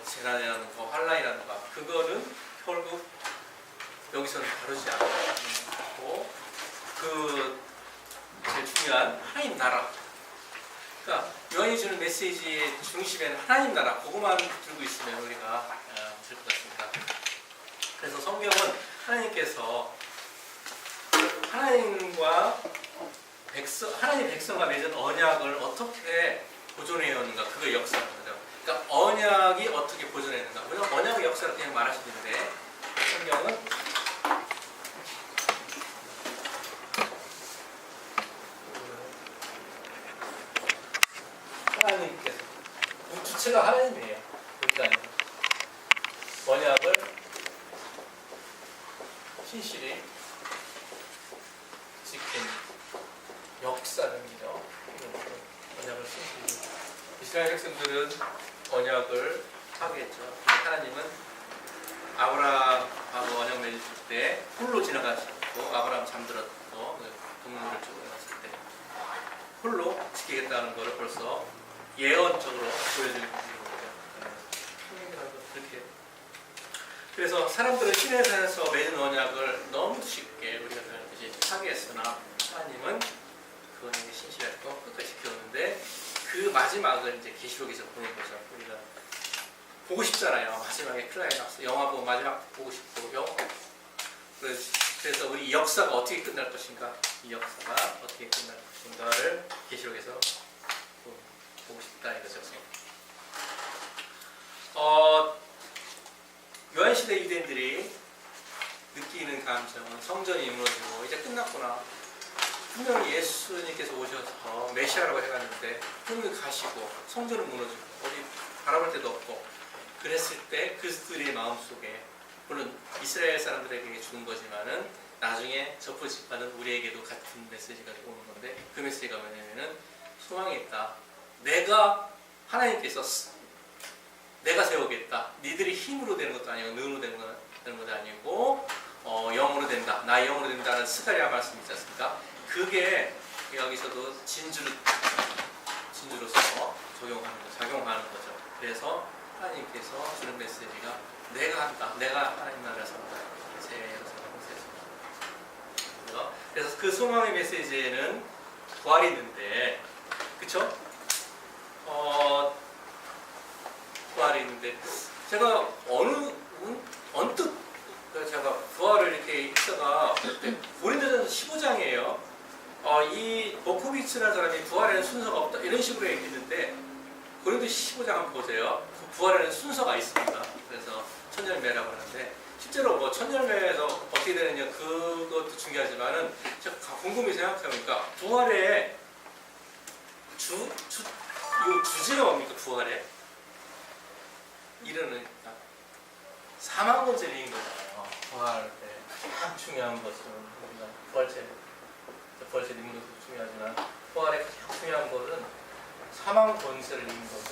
재난이라는 거, 환란이라는 거, 그거는 결국 여기서는 다루지 않고 그 제일 중요한 하나님 나라. 그러니까 요한이 주는 메시지의 중심에는 하나님 나라, 그것만 들고 있으면 우리가 될 것 같습니다. 그래서 성경은 하나님께서 하나님 백성과 맺은 언약을 어떻게 보존해오는가, 그걸 역사하는 거죠. 그러니까 언약이 어떻게 보존해오는가. 왜냐하면 언약의 역사를 그냥 말하시는데 성경은 하나님께서 주체가 하나님이에요. 그러니까 언약을 신실히 지킨 역사는요. 언약을 신실히. 이스라엘 백성들은 언약을 파괴했죠. 하나님은 아브라함하고 언약 맺을 때 홀로 지나가셨고, 아브라함 잠들었고 동물을 쫓아갔을 때 홀로 지키겠다는 것을 벌써 예언적으로 보여주는 거죠. 그렇게. 그래서 사람들은 신의 산에서 맺은 언약을 너무 쉽게 우리가 다르듯이 파괴했으나 하나님은 그 언약에 신실했고 끝까지 지켰는데, 그 마지막을 이제 계시록에서 보는 거죠. 우리가 보고 싶잖아요. 마지막에 클라이막스 영화 보고 마지막 보고 싶고요. 그래서 우리 역사가 어떻게 끝날 것인가, 이 역사가 어떻게 끝날 것인가를 계시록에서 보고 싶다 이거죠. 요한시대 유대인들이 느끼는 감정은 성전이 무너지고 이제 끝났구나. 분명히 예수님께서 오셔서 메시아라고 해갔는데 분명히 가시고 성전은 무너지고 어디 바라볼 데도 없고 그랬을 때 그들의 마음속에, 물론 이스라엘 사람들에게 주는 거지만은 나중에 접붙임받은 우리에게도 같은 메시지가 오는 건데, 그 메시지가 뭐냐면은 소망이 있다. 하나님께서 내가 세우겠다. 니들이 힘으로 되는 것도 아니고 능으로 되는 것도 아니고 영으로 된다. 나의 영으로 된다는 스가랴 말씀 있지 않습니까? 그게 여기서도 진주로서 작용하는 거죠. 그래서 하나님께서 주는 메시지가 내가 한다. 내가 하나님 나라를 세운다. 제 메시지입니다. 그래서 그 소망의 메시지에는 부활이 있는데, 그쵸? 부활이 있는데, 제가 언뜻 제가 부활을 이렇게 읽다가 고린도전서 15장이에요. 이 보코비츠라는 사람이 부활에는 순서가 없다 이런 식으로 얘기했는데, 고린도 15장 한번 보세요. 그 부활에는 순서가 있습니다. 그래서 천열매라고 하는데, 실제로 뭐 천열매에서 어떻게 되느냐 그것도 중요하지만은 제가 곰곰이 생각해보니까 부활의 주제가 뭡니까? 부활에 이르는 사망권세를 이긴 거잖아요. 부활 때 가장 중요한 것은 우리가 부활체 있는 것도 중요하지만 부활의 가장 중요한 것은 사망 권세를 이긴 거죠.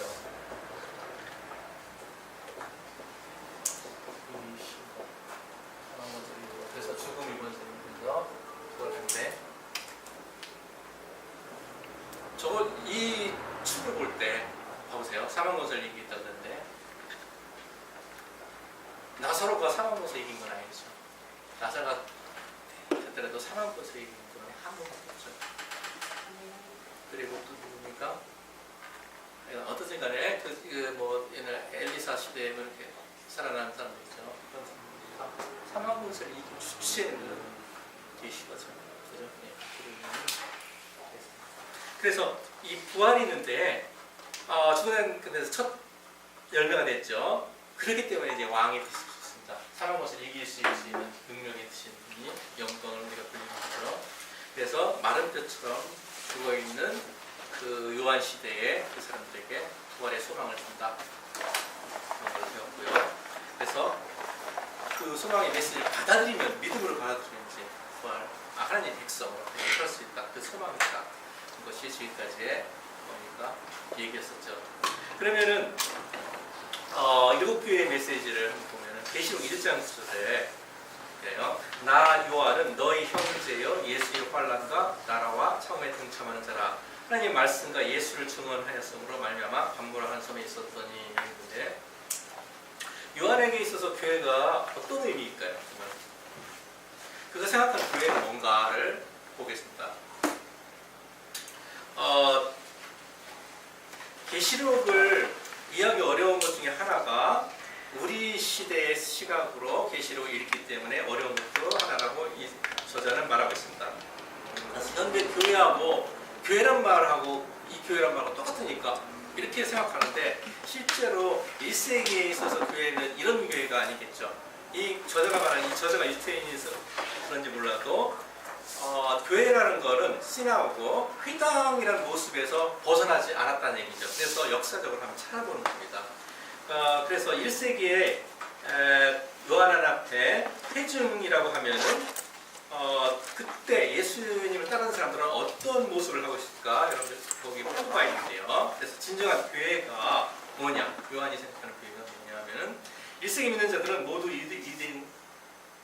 사망 권세를 이기고, 그래서 죽음이 권세를 이기면서 부활인데, 이 축을 볼 때 봐보세요. 사망 권세를 이기겠다 그러는데 나사로가 사망 권세 이긴 건 아니죠. 나사로가 그때라도 사망 권세 이긴 건 한 번밖에 없죠. 그리고 또 누굽니까? 어떻든 간에 옛날 엘리사 시대에 이렇게 살아난 사람들 있죠. 사망 권세를 이긴 주체는 계시거든요. 그죠? 그래서 이 부활이 있는데 죽은 데서 첫 열매가 됐죠. 그렇기 때문에 이제 왕이 될 수 있습니다. 사망 권세를 이길 수 있는 능력이 되신 분이 영광을 우리가 불리는 거죠. 그래서 마른 뼈처럼 죽어 있는 그 요한 시대에 그 사람들에게 부활의 소망을 준다. 그런 걸 배웠고요. 그래서 그 소망의 메시지를 받아들이면, 믿음으로 받아들이면 이제 부활, 하나님의 백성으로 설 수 있다. 그 소망이 있다. 이것이 지금까지의 뭐니까 얘기였었죠. 그러면은 일곱 교회의 메시지를 보면은 계시록 1장 9절에 나 요한은 너희 형제여 예수의 환난과 나라와 처음에 동참하는 자라. 하나님의 말씀과 예수를 증언하였으므로 말미암아 반모라는 섬에 있었더니 요한에게 있어서 교회가 어떤 의미일까요? 정말 그가 생각하는 교회는 뭔가를 보겠습니다. 계시록을 이해하기 어려운 것 중에 하나가 우리 시대의 시각으로 계시록을 읽기 때문에 어려운 것도 하나라고 이 저자는 말하고 있습니다. 그래서 현대 교회하고 교회란 말하고 이 교회란 말하고 똑같으니까 이렇게 생각하는데 실제로 1세기에 있어서 교회는 이런 교회가 아니겠죠. 이 저자가 말하는 이 저자가 유태인이어서 그런지 몰라도 교회라는 거는 신하고 회당이라는 모습에서 벗어나지 않았다는 얘기죠. 그래서 역사적으로 한번 찾아보는 겁니다. 그래서 1세기에 요한 앞에 회중이라고 하면은 그때 예수님을 따르는 사람들은 어떤 모습을 하고 있을까? 여러분들 거기 표가 있는데요. 그래서 진정한 교회가 뭐냐? 요한이 생각하는 교회가 뭐냐면은 1세기 믿는 자들은 모두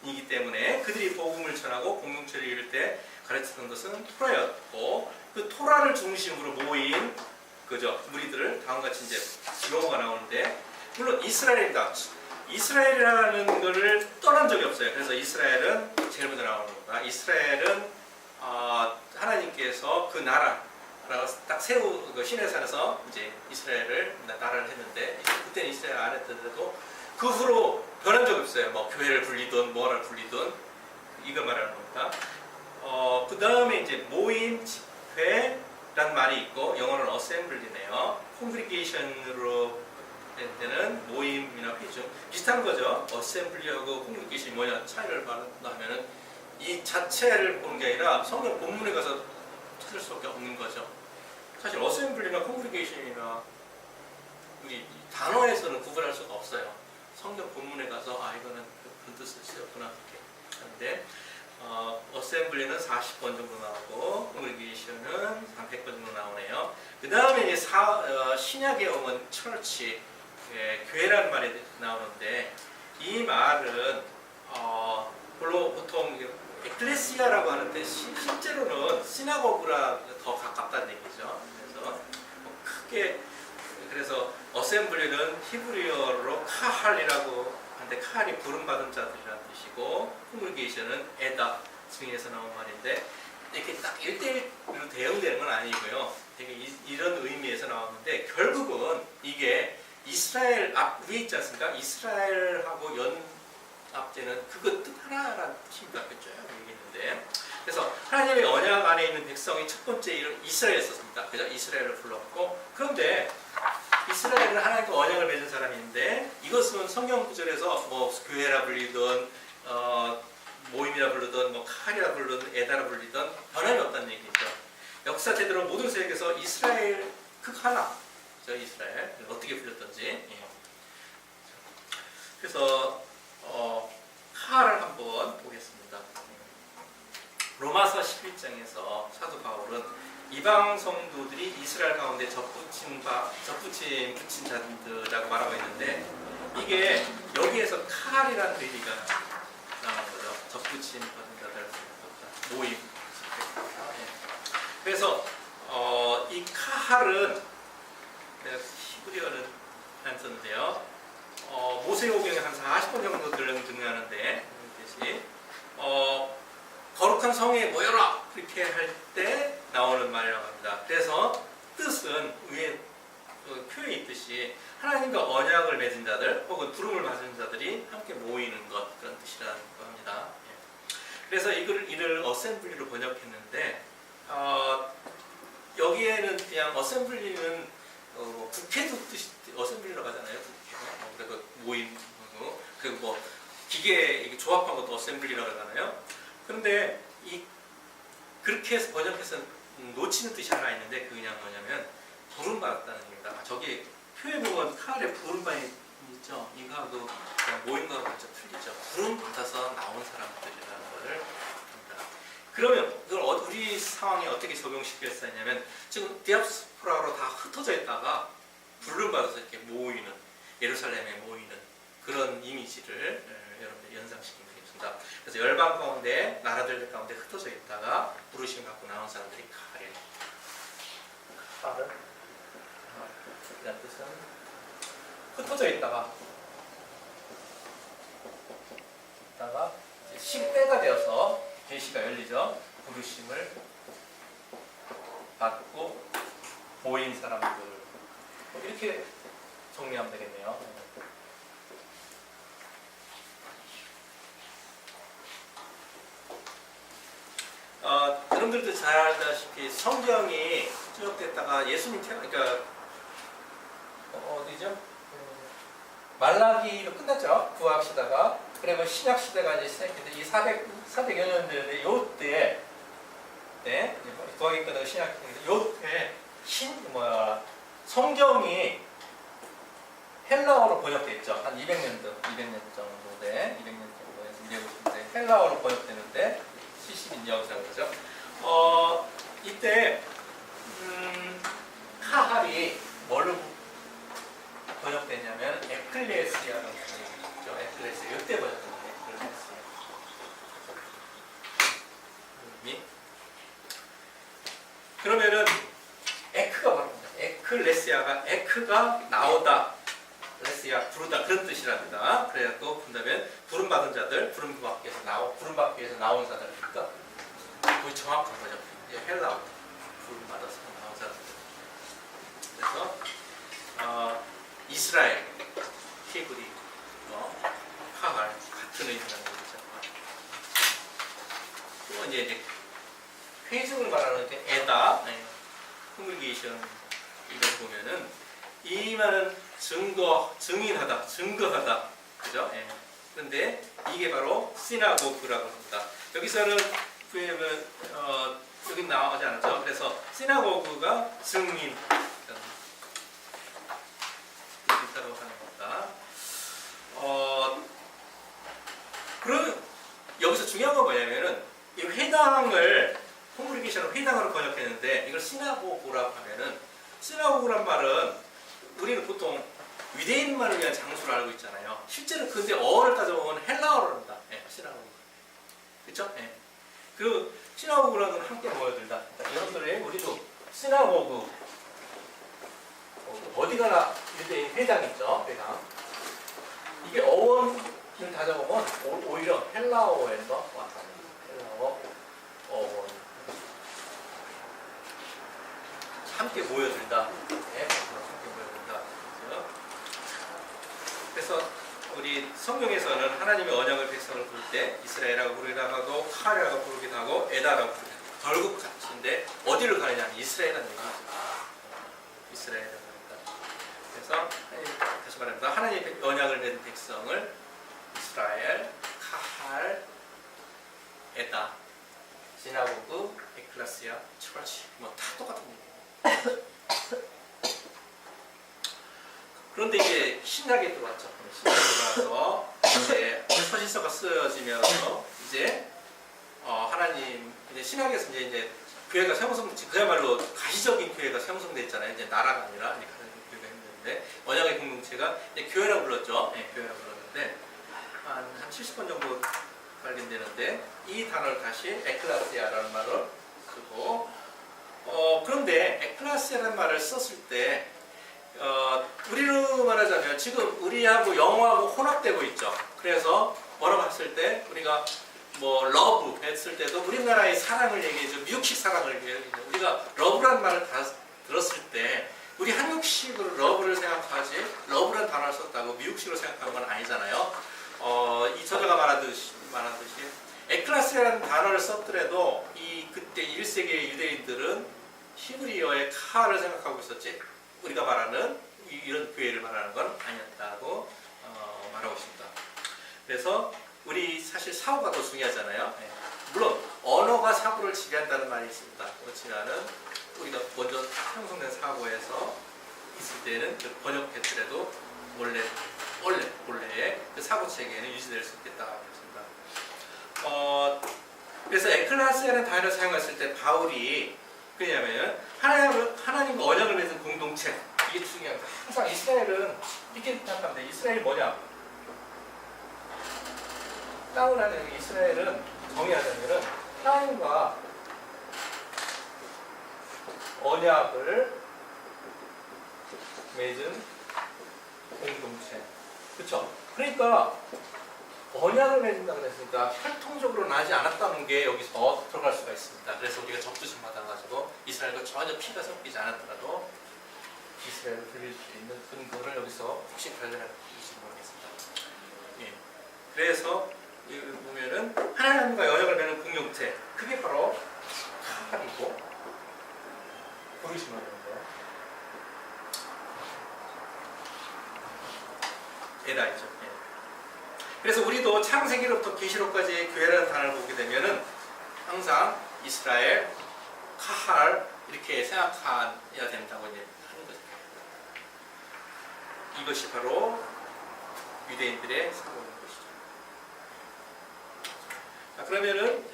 이기 때문에 그들이 복음을 전하고 공동체를 이룰 때 가르치던 것은 토라였고 그 토라를 중심으로 모인 그죠 무리들을 다음같이 이제 용어가 나오는데 물론 이스라엘이다. 이스라엘이라는 것을 떠난 적이 없어요. 그래서 이스라엘은 제일 먼저 나오는 겁니다. 이스라엘은 하나님께서 그 나라라고 딱 세우 그 시내산에서 이제 이스라엘을 나라를 했는데 그때는 이스라엘 안 했던데도 그 후로 변한 적이 없어요. 뭐 교회를 불리든 뭐를 불리든 이거 말하는 겁니다. 그 다음에 이제 모임, 집회란 말이 있고 영어는 어셈블리네요. 콩그리게이션으로 될 때는 모임이나 회중 비슷한 거죠. 어셈블리하고 콩그리게이션이 뭐냐 차이를 말한다면은 이 자체를 보는 게 아니라 성경 본문에 가서 찾을 수밖에 없는 거죠. 사실 어셈블리나 콩그리게이션이나 우리 단어에서는 구분할 수가 없어요. 성경 본문에 가서 이거는 그런 뜻을 쓰였구나 이렇게 하는데 어셈블리는 40번 정도 나오고 콩그리게이션은 100번 정도 나오네요. 그 다음에 이제 신약에 오면 처치 교회라는 말이 나오는데 이 말은 별로 보통 에클레시아라고 하는데 실제로는 시나고그라 더 가깝다는 얘기죠. 그래서 크게 그래서 어셈블리는 히브리어로 카할이라고 하는데 카할이 부름받은 자들이라는 뜻이고 콩그리게이션은 에다 승인에서 나온 말인데 이렇게 딱 1대1로 대응되는 건 아니고요. 되게 이런 의미에서 나왔는데 결국은 이게 이스라엘 앞 위에 있지 않습니까? 이스라엘하고 연합되는 그거 뜻 하나라는 뜻입니다. 그죠? 여기 있는데 그래서 하나님의 언약 안에 있는 백성이 첫 번째 이름 이스라엘이었습니다. 그죠? 이스라엘을 불렀고 그런데 이스라엘은 하나님과 언약을 맺은 사람인데 이것은 성경 구절에서 뭐 교회라 불리든 모임이라 부르든 뭐 칼이라 부르든 에다라 불리든 변함이 없다는 얘기죠. 역사 제대로 모든 세계에서 이스라엘 극 하나 저 이스라엘 어떻게 불렸던지 그래서 칼을 한번 보겠습니다. 로마서 11장에서 사도 바울은 이방 성도들이 이스라엘 가운데 붙인 자들이라고 말하고 있는데 이게 여기에서 칼이라는 의미가 나오는 거죠. 접붙임 받은 자들 모임. 그래서 이 카할은 히브리어는 안 썼는데요. 모세오경에 한 40번 정도 등장하는데 뜻이 거룩한 성에 모여라 그렇게 할 때 나오는 말이라고 합니다. 그래서 뜻은 위에 표에 있듯이 하나님과 언약을 맺은 자들 혹은 부름을 받은 자들이 함께 모이는 것 그런 뜻이라고 합니다. 그래서 이를 어셈블리로 번역했는데 여기에는 그냥 어셈블리는 국회도 뜻이 어셈블리라고 하잖아요. 국회. 그래서 모임 그리고 뭐 기계 조합한 것도 어셈블리라고 하잖아요. 그런데 그렇게 해서 번역해서 놓치는 뜻이 하나 있는데 그게 그냥 뭐냐면 부름받았다는 얘기입니다. 저기 표에 보면 칼에 부름받이 있죠. 이거하고 그냥 모임과는 완전 틀리죠. 부름받아서 나온 사람들이라는 것을 합니다. 그러면 그걸 우리 상황에 어떻게 적용시켰어 했냐면 지금 디아스포라로 다 흩어져 있다가 부름받아서 이렇게 모이는 예루살렘에 모이는 그런 이미지를 여러분들 연상시키면 되겠습니다. 그래서 열방 가운데 나라들 가운데 흩어져 있다가 부르심 갖고 나온 사람들이 칼이에요. 칼은 이란 뜻은 흩어져 있다가 있다가 10대가 되어서 계시가 열리죠. 부르심을 받고 모인 사람들. 이렇게 정리하면 되겠네요. 여러분들도 잘 알다시피 성경이 쭉 됐다가 예수님 그러니까 어디죠? 말라기로 끝났죠. 구약 시대가. 그리고 신약 시대가 이제 시작했는데 이 400여 년 되는데 요때 네, 구약이 끝나고 신약이 끝났는데 요때 성경이 헬라어로 번역됐죠. 한 200년 정도 돼. 200년 정도에서 250년대 헬라어로 번역되는데 70인역이라고 그러죠. 이때 카할이 뭘로 번역되냐면 에클레시아라는 번역이죠. 에클레시아. 이때 번역됩니다. 에클레시아. 그러면은 에크가 바랍니다. 에클레시아가 에크가 나오다. 레시아 부르다 그런 뜻이랍니다. 그래갖고 본다면 부름 받은 자들, 부름 받기 위해서 나온 자들이니까 거의 정확한 거죠. 헬라어 부름 받아서 나온 자들. 그래서 이스라엘, 히브리, 카할 같은 의미라는 거죠. 또 이제 회중을 말하는 게 에다, 커뮤니케이션 이걸 보면은 이 말은 증인하다, 증거하다, 그죠? 예. 그런데 이게 바로 시나고그라고 합니다. 여기서는 여기 나오지 않았죠. 그래서 시나고그가 증인 있다고 하는 겁니다. 그럼 여기서 중요한 건 뭐냐면은 이 회당을 커뮤니케이션을 회당으로 번역했는데 이걸 시나고그라고 하면은 시나고그란 말은 우리는 보통 유대인만을 위한 장소를 알고 있잖아요. 실제로 근데 어를 따져보면 헬라어로 합니다. 시나고그. 그렇죠? 그 시나고그라는 건 함께 모여들다. 여러분들의 우리도 시나고그 어디가나 유대인 회당 있죠. 회당. 이게 어원을 따져보면 오히려 헬라어에서 왔다. 헬라어 어원. 함께 모여들다. 그래서 우리 성경에서는 하나님의 언약을 백성을 부를 때 이스라엘이라고 부르기도 하고 카레라고 부르기도 하고 에다라고 부르기도 하고 결국 같은데 어디를 가느냐면 이스라엘이라는 얘기죠. 이스라엘이라는 겁니다. 그래서 다시 말합니다. 하나님의 언약을 맺은 백성을 이스라엘, 카할, 에다, 시나고그, 에클레시아, 처치 뭐 다 똑같은 얘기예요. 그런데 이제 신약에 들어왔죠. 신약에 들어와서 이제 서신서가 쓰여지면서 이제 하나님 이제 신약에서 이제 교회가 그야말로 가시적인 교회가 형성돼 있잖아요. 이제 나라가 아니라 이제 가시적인 교회가 있는데 언약의 공동체가 이제 교회라고 불렀죠. 교회라고 불렀는데 한 70번 정도 발견되는데 이 단어를 다시 에클레시아라는 말을 쓰고 그런데 에클레시아라는 말을 썼을 때 우리로 말하자면 지금 우리하고 영어하고 혼합되고 있죠. 그래서 뭐라고 했을 때 우리가 뭐 러브 했을 때도 우리나라의 사랑을 얘기해줘. 미국식 사랑을 얘기해줘. 우리가 러브라는 말을 다 들었을 때 우리 한국식으로 러브를 생각하지 러브라는 단어를 썼다고 미국식으로 생각하는 건 아니잖아요. 이 저자가 말하듯이 에클레시아라는 단어를 썼더라도 그때 1세기의 유대인들은 히브리어의 카를 생각하고 있었지 우리가 말하는 이런 교회를 말하는 건 아니었다고 말하고 있습니다. 그래서 우리 사실 사고가 더 중요하잖아요. 물론 언어가 사고를 지배한다는 말이 있습니다. 그렇지만은 우리가 먼저 형성된 사고에서 있을 때는 그 번역했더라도 원래의 그 사고 체계는 유지될 수 있겠다고 했습니다. 그래서 에클레시아라는 단어를 사용했을 때 바울이 그냐면 하나님과 언약을 맺은 공동체 이게 중요합니다. 항상 이스라엘은 이렇게 생각합니다. 이스라엘이 뭐냐? 땅을 하는 이스라엘은 정의하자면은 하나님과 언약을 맺은 공동체. 그렇죠? 그러니까 언약을 맺는다 그랬으니까 혈통적으로 나지 않았다는 게 여기서 들어갈 수가 있습니다. 그래서 우리가 적두심 받아가지고 이스라엘과 전혀 피가 섞이지 않았더라도 이스라엘을 불릴 수 있는 근거를 여기서 혹시 발견할지 모르겠습니다. 예. 그래서 여기 보면은 하나님과 언약을 맺는 공동체, 그게 바로 카할이고 부르심을 하는 거예요. 에다이죠. 예. 그래서 우리도 창세기로부터 계시록까지의 교회라는 단어를 보게 되면은 항상 이스라엘, 카할 이렇게 생각해야 된다고 이제 하는 거죠. 이것이 바로 유대인들의 사고인 것이죠. 자, 그러면은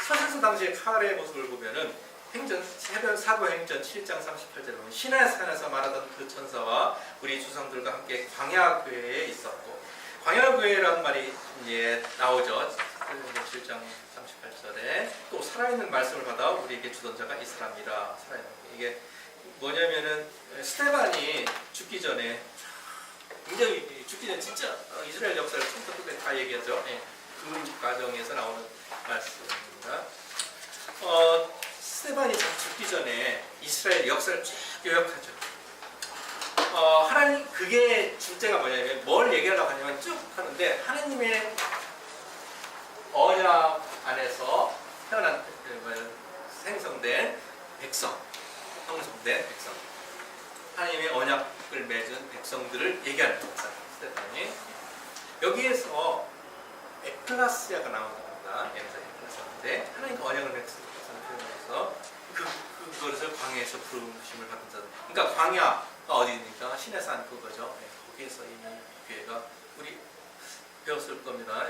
서신서 당시의 카할의 모습을 보면은 사도행전 7장 38절에 보면 시내산에서 말하던 그 천사와 우리 조상들과 함께 광야교회에 있었고, 광야교회라는 말이 이제 나오죠. 7장 38절에 또 살아있는 말씀을 받아 우리에게 주던 자가 이스라엘이라. 살아있는 이게 뭐냐면은 스데반이 죽기 전에 굉장히 죽기 전에 진짜 이스라엘 역사를 처음부터 끝까지 다 얘기하죠. 예, 그 과정에서 나오는 말씀입니다. 스데반이 죽기 전에 이스라엘 역사를 쭉 요약하죠. 하나님, 그게 주제가 뭐냐면 뭘 얘기하려고 하냐면 쭉 하는데 하나님의 언약 안에서 태어난 생성된 백성, 형성된 백성, 하나님의 언약을 맺은 백성들을 얘기하는 겁니다. 스데반이 여기에서 에클라시아가 나온답니다. 에클라시아인데 하나님과 언약을 맺은 백성을 표현해서 그것을 광야에서 부르심을 받은 자들. 그러니까 광야가 어디입니까? 시내산 그거죠. 네, 거기에서 이미 교회가 우리 배웠을 겁니다.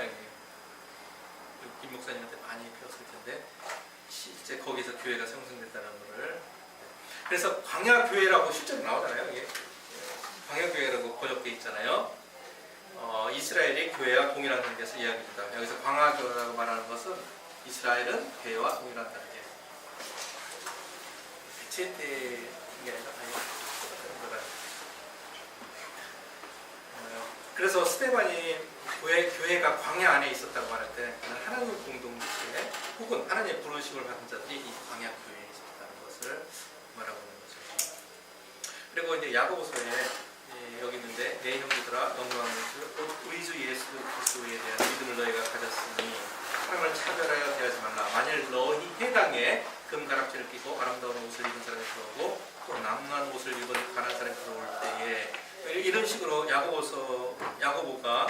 김 목사님한테 많이 배웠을 텐데 실제 거기서 교회가 형성됐다는 것을. 그래서 광야 교회라고 실제로 나오잖아요. 이게 광야 교회라고 번역되어 있잖아요. 이스라엘의 교회와 동일한 관계에서 이야기합니다. 여기서 광야 교회라고 말하는 것은 이스라엘은 교회와 동일한 관계. 대체때 이게 아니라 그래서 스데반이 교회가 광야 안에 있었다고 말할 때 하나님 공동체 혹은 하나님의 부르심을 받은 자들이 이 광야 교회에 있었다는 것을 말하고 있는 거죠. 그리고 이제 야고보서에 여기 있는데 내 형제들아 영광하는 우리 주 예수 그리스도에 대한 믿음을 너희가 가졌으니 사람을 차별하여 대하지 말라. 만일 너희 해당에 금가락지를 끼고 아름다운 옷을 입은 사람이 들어오고 또 남루한 옷을 입은 가난한 사람이 들어올 때에 이런 식으로 야고보가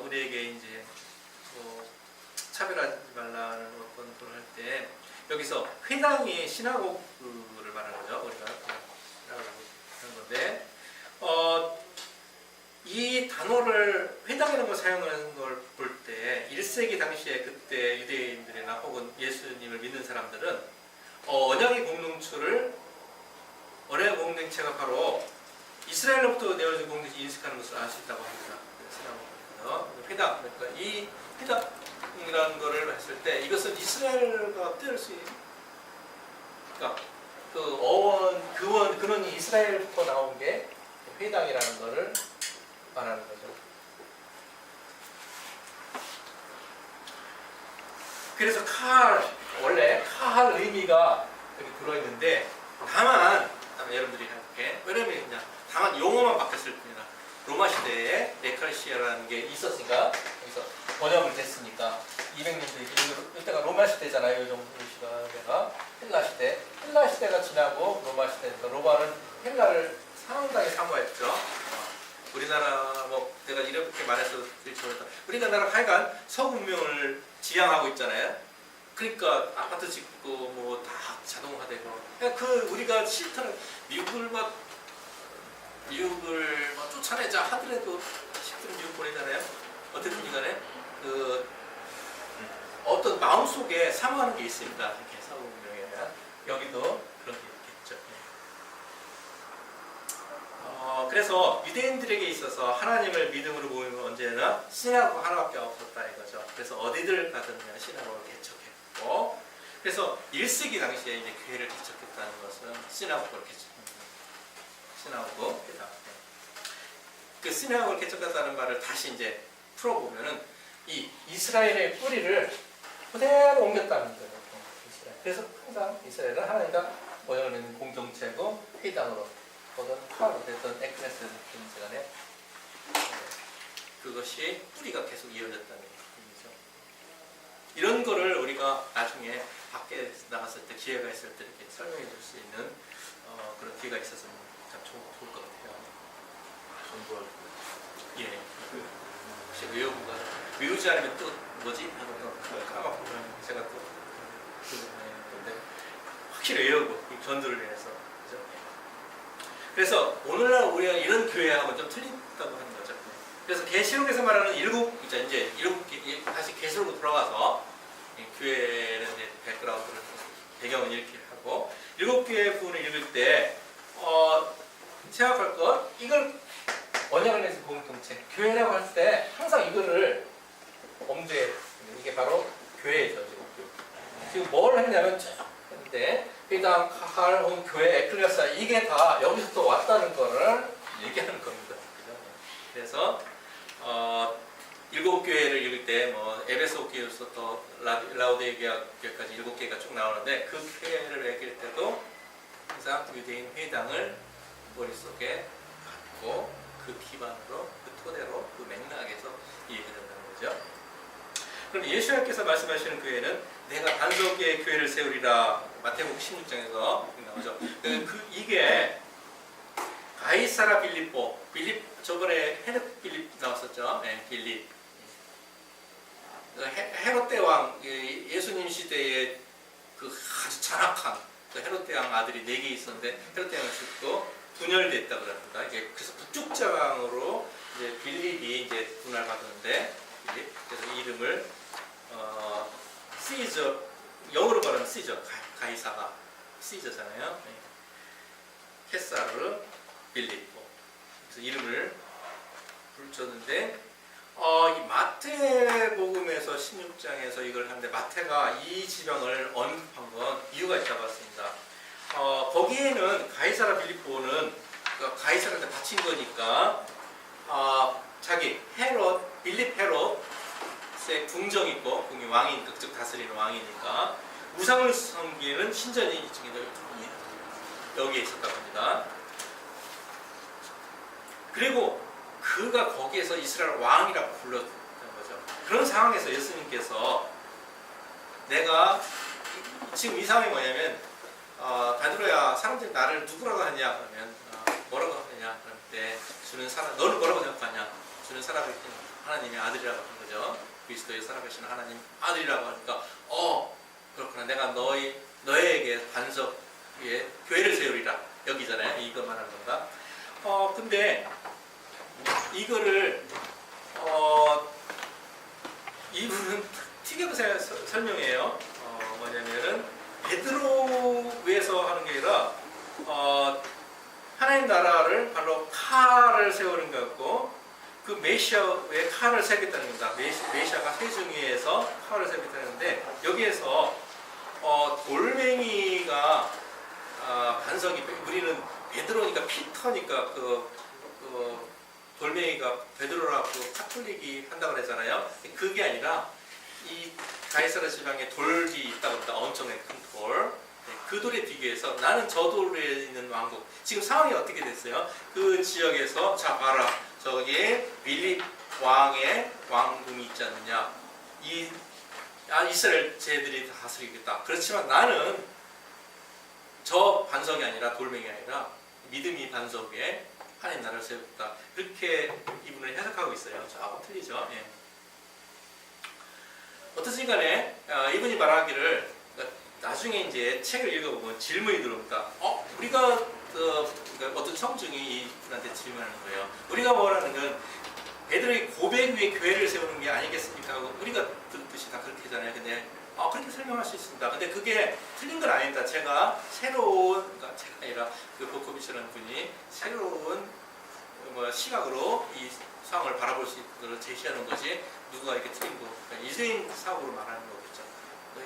우리에게 이제 차별하지 말라는 어떤 표현을 할 때 여기서 회당이 시나고그를 말하는 거죠. 우리가 시나고그 하는 건데 이 단어를 회당이라는 걸 사용하는 걸 볼 때 1세기 당시에 그때 유대인들이나 혹은 예수님을 믿는 사람들은 언약의 공동체가 바로 이스라엘로부터 내어진 공동체 인식하는 것을 알 수 있다고 합니다. 회당, 그러니까 이 회당이라는 것을 했을 때 이것은 이스라엘과 뜰 수 있는, 그러니까 근원이 이스라엘부터 나온 게 회당이라는 것을 말하는 거죠. 그래서 원래 카할 의미가 여기 들어있는데 다만 여러분들이 할게 왜냐면 그냥 다만 용어만 바뀌었을 뿐이다. 로마 시대에 에클레시아라는 게 있었으니까 여기서 번역을 됐으니까 200년도 이때가 로마 시대잖아요. 이 정도 시대가 헬라 시대가 지나고 로마 시대니까 로마는 헬라를 상당히 사모했죠. 우리나라 내가 이렇게 말해서 우리나라 하여간 서구문명을 지향하고 있잖아요. 그러니까 아파트 짓고 다 자동화되고 우리가 싫다는 미국을 쫓아내자 하더라도 식들은 미국 보내잖아요. 어쨌든 간에 어떤 마음속에 사모하는 게 있습니다. 이렇게 서구문명에 대한 여기도 그런 게 있겠죠. 그래서 유대인들에게 있어서 하나님을 믿음으로 보이면 언제나 신하고 하나밖에 없었다 이거죠. 그래서 어디들 가든 그냥 신하고를 개척했고, 그래서 1세기 당시에 이제 교회를 개척했다는 것은 신하고를 개척합니다. 신하고 그 신하고를 개척했다는 말을 다시 이제 풀어보면은 이 이스라엘의 뿌리를 그대로 옮겼다는 거예요. 그래서 항상 이스라엘은 하나님과 모양을 맺는 공동체고 회당으로 또는 화로 됐던 에크레스든 간에 그것이 뿌리가 계속 이어졌다는 얘기죠. 이런 거를 우리가 나중에 밖에 나갔을 때 기회가 있을 때 이렇게 설명해 줄 수 있는 그런 기회가 있었으면 참 좋을 것 같아요. 예. 혹시 외우지 않으면 또 뭐지? 까먹고 제가 또 근데 확실히 외우고 이 전도를 위해서. 그죠? 그래서 오늘날 우리가 이런 교회하고는 좀 틀린다고 하는 거죠. 그래서 계시록에서 말하는 이제 일곱 개 다시 계시록으로 돌아가서 교회는 이제 백그라운드를 배경은 이렇게 하고 7개의 부분을 읽을 때 생각할 것 이걸 언약을 맺은 공동체 교회라고 할 때 항상 이거를 엄두에 이게 바로 교회죠. 지금 뭘 했냐면 쭉 했는데 회당, 카할, 교회, 에클레시아 이게 다 여기서 또 왔다는 거를 얘기하는 겁니다. 그래서 7교회를 읽을 때 뭐 에베소 교회로부터 라오디게아 교회까지 7개가 쭉 나오는데 그 교회를 읽을 때도 항상 유대인 회당을 머릿속에 갖고 그 기반으로 그 토대로 그 맥락에서 이해가 된다는 거죠. 그럼 예수님께서 말씀하시는 교회는 내가 반석의 교회를 세우리라 마태복음 16장에서 나오죠. 이게 가이사라 빌립보 저번에 헤롯 빌립 나왔었죠. 네, 빌립 헤롯 대왕 예수님 시대에 그 아주 잔악한 그 헤롯 대왕 아들이 4개 있었는데 헤롯 대왕을 죽고 분열됐다고 합니다. 이게 그래서 북쪽장으로 이제 빌립이 이제 분할 받았는데 그래서 이름을 시저 영어로 말하면 시저 가이사가 시저잖아요. 케사르 빌립보 그래서 이름을 붙였는데 이 마태복음에서 16장에서 이걸 하는데 마태가 이 지명을 언급한 건 이유가 있다고 했습니다. 거기에는 가이사라 빌립보는 가이사라한테 바친 거니까 자기 빌립 헤롯의 궁정이 있고 궁이 왕이니까 즉 다스리는 왕이니까 우상을 섬기는 신전이 여기에 있었다고 합니다. 그리고 그가 거기에서 이스라엘 왕이라고 불렀던 거죠. 그런 상황에서 예수님께서 내가 지금 이 상황이 뭐냐면 베드로야 사람들이 나를 누구라고 하냐 그러면 뭐라고 하느냐 그럴 때 주는 사람 너는 뭐라고 생각하냐 주는 사람을 하나님의 아들이라고 하는 거죠. 그리스도의 살아계시는 하나님 아들이라고 하니까 그렇구나 내가 너에게 반석 위에 교회를 세우리라 여기잖아요. 이거 말하는 건가? 근데 이거를 이분은 튀겨서 설명해요. 뭐냐면은 베드로 위에서 하는 게 아니라 하나님 나라를 바로 칼을 세우는 것 같고 그 메시아에 칼을 세겠다는 겁니다. 메시아가 세중위에서 칼을 세겠다는데 여기에서 돌멩이가 반석이 우리는 베드로니까 피터니까 돌멩이가 베드로라고 카톨릭이 한다고 그랬잖아요. 그게 아니라 이 가이사라 지방에 돌이 있다고 합니다. 엄청나게 큰 돌. 그 돌에 비교해서 나는 저 돌에 있는 왕국. 지금 상황이 어떻게 됐어요? 그 지역에서 자 봐라. 저기에 빌립 왕의 왕궁이 있지 않느냐. 이스라엘 쟤들이 다스리겠다. 그렇지만 나는 저 반석이 아니라 돌멩이 아니라 믿음이 반석 위에 하나님 나라를 세우겠다. 그렇게 이분을 해석하고 있어요. 조금 틀리죠. 예. 어떻든 간에 이분이 말하기를 나중에 이제 책을 읽어보면 질문이 들어옵니다. 우리가 어떤 청중이 이분한테 질문하는 거예요. 우리가 뭐라는 건 베드로의 고백 위에 교회를 세우는 게 아니겠습니까? 우리가 듣듯이 다 그렇게 하잖아요. 근데 그렇게 설명할 수 있습니다. 근데 그게 틀린 건 아닙니다. 제가 그러니까 제가 아니라 그 보코비치라는 분이 새로운 시각으로 이 상황을 바라볼 수 있도록 제시하는 것이 누가 이렇게 틀린 거, 그러니까 이세인 사고로 말하는 거겠죠.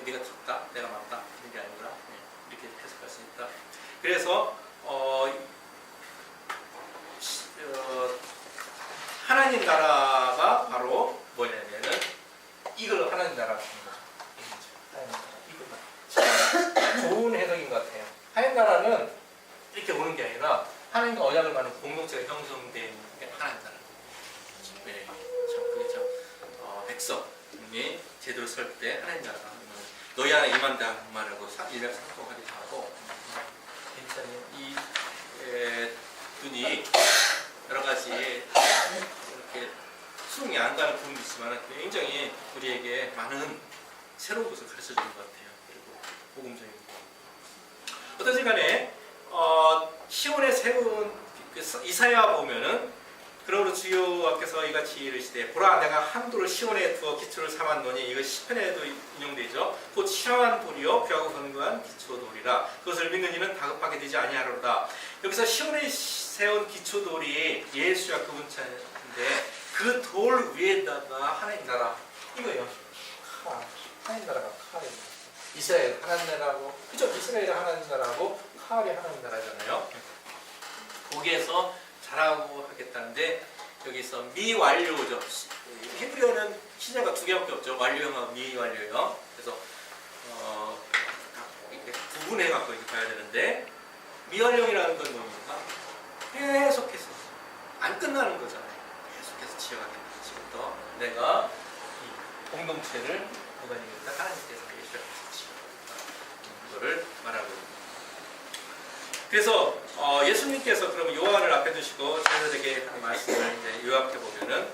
네가 틀렸다, 내가 맞다 이런 게 아니라 이렇게 해석할 수 있다. 그래서 하나님 나라가 바로 하나님 나라가 되는 거죠. 하나님 나라. 이거 좋은 해석인 것 같아요. 하나님 나라는 이렇게 오는 게 아니라 하나님과 언약을 맺는 공동체가 형성된 게 하나님 나라. 네, 그렇죠. 백성이 제대로 설 때 하나님 나라가 너희 안에 임한다 말하고 일맥상통하기도 하고 괜찮아요. 이 눈이 여러 가지 이렇게 수긍이 안 가는 부분도 있지만 굉장히 우리에게 많은 새로운 것을 가르쳐 주는 것 같아요. 그리고 복음적인 것. 어떠든 간에 시온에 세운 이사야 보면은 그러므로 주여와께서 이같이 이르시되 보라 내가 한도를 시온에 두어 기초를 삼았노니 이거 시편에도 인용되죠. 곧 시원한 돌이요 귀하고 견고한 기초돌이라 그것을 믿는 이는 다급하게 되지 아니하리로다. 여기서 시온에 세운 기초돌이 예수와 그분 차인데 그 돌 위에다가 하나님 나라 이거예요. 하나님 나라가 칼입니다. 이스라엘 하나님 나라고 그죠? 이스라엘이 하나님 나라고 칼이 하나님 나라잖아요. 거기에서 잘하고 하겠다는데 여기서 미완료죠. 히브리어는 시제가 두 개밖에 없죠. 완료형하고 미완료형. 그래서 이렇게 구분해 갖고 이렇게 봐야 되는데 미완료형이라는 건 뭡니까? 계속해서 안 끝나는 거잖아요. 계속해서 지어가겠다. 지금부터 내가 이 공동체를 누가 이겼다? 하나님께서 예수님께서 지어가겠다. 이거를 말하고 있습니다. 그래서 예수님께서 그러면 요한을 앞에 두시고 제자들에게 한 말씀을 이제 요약해 보면은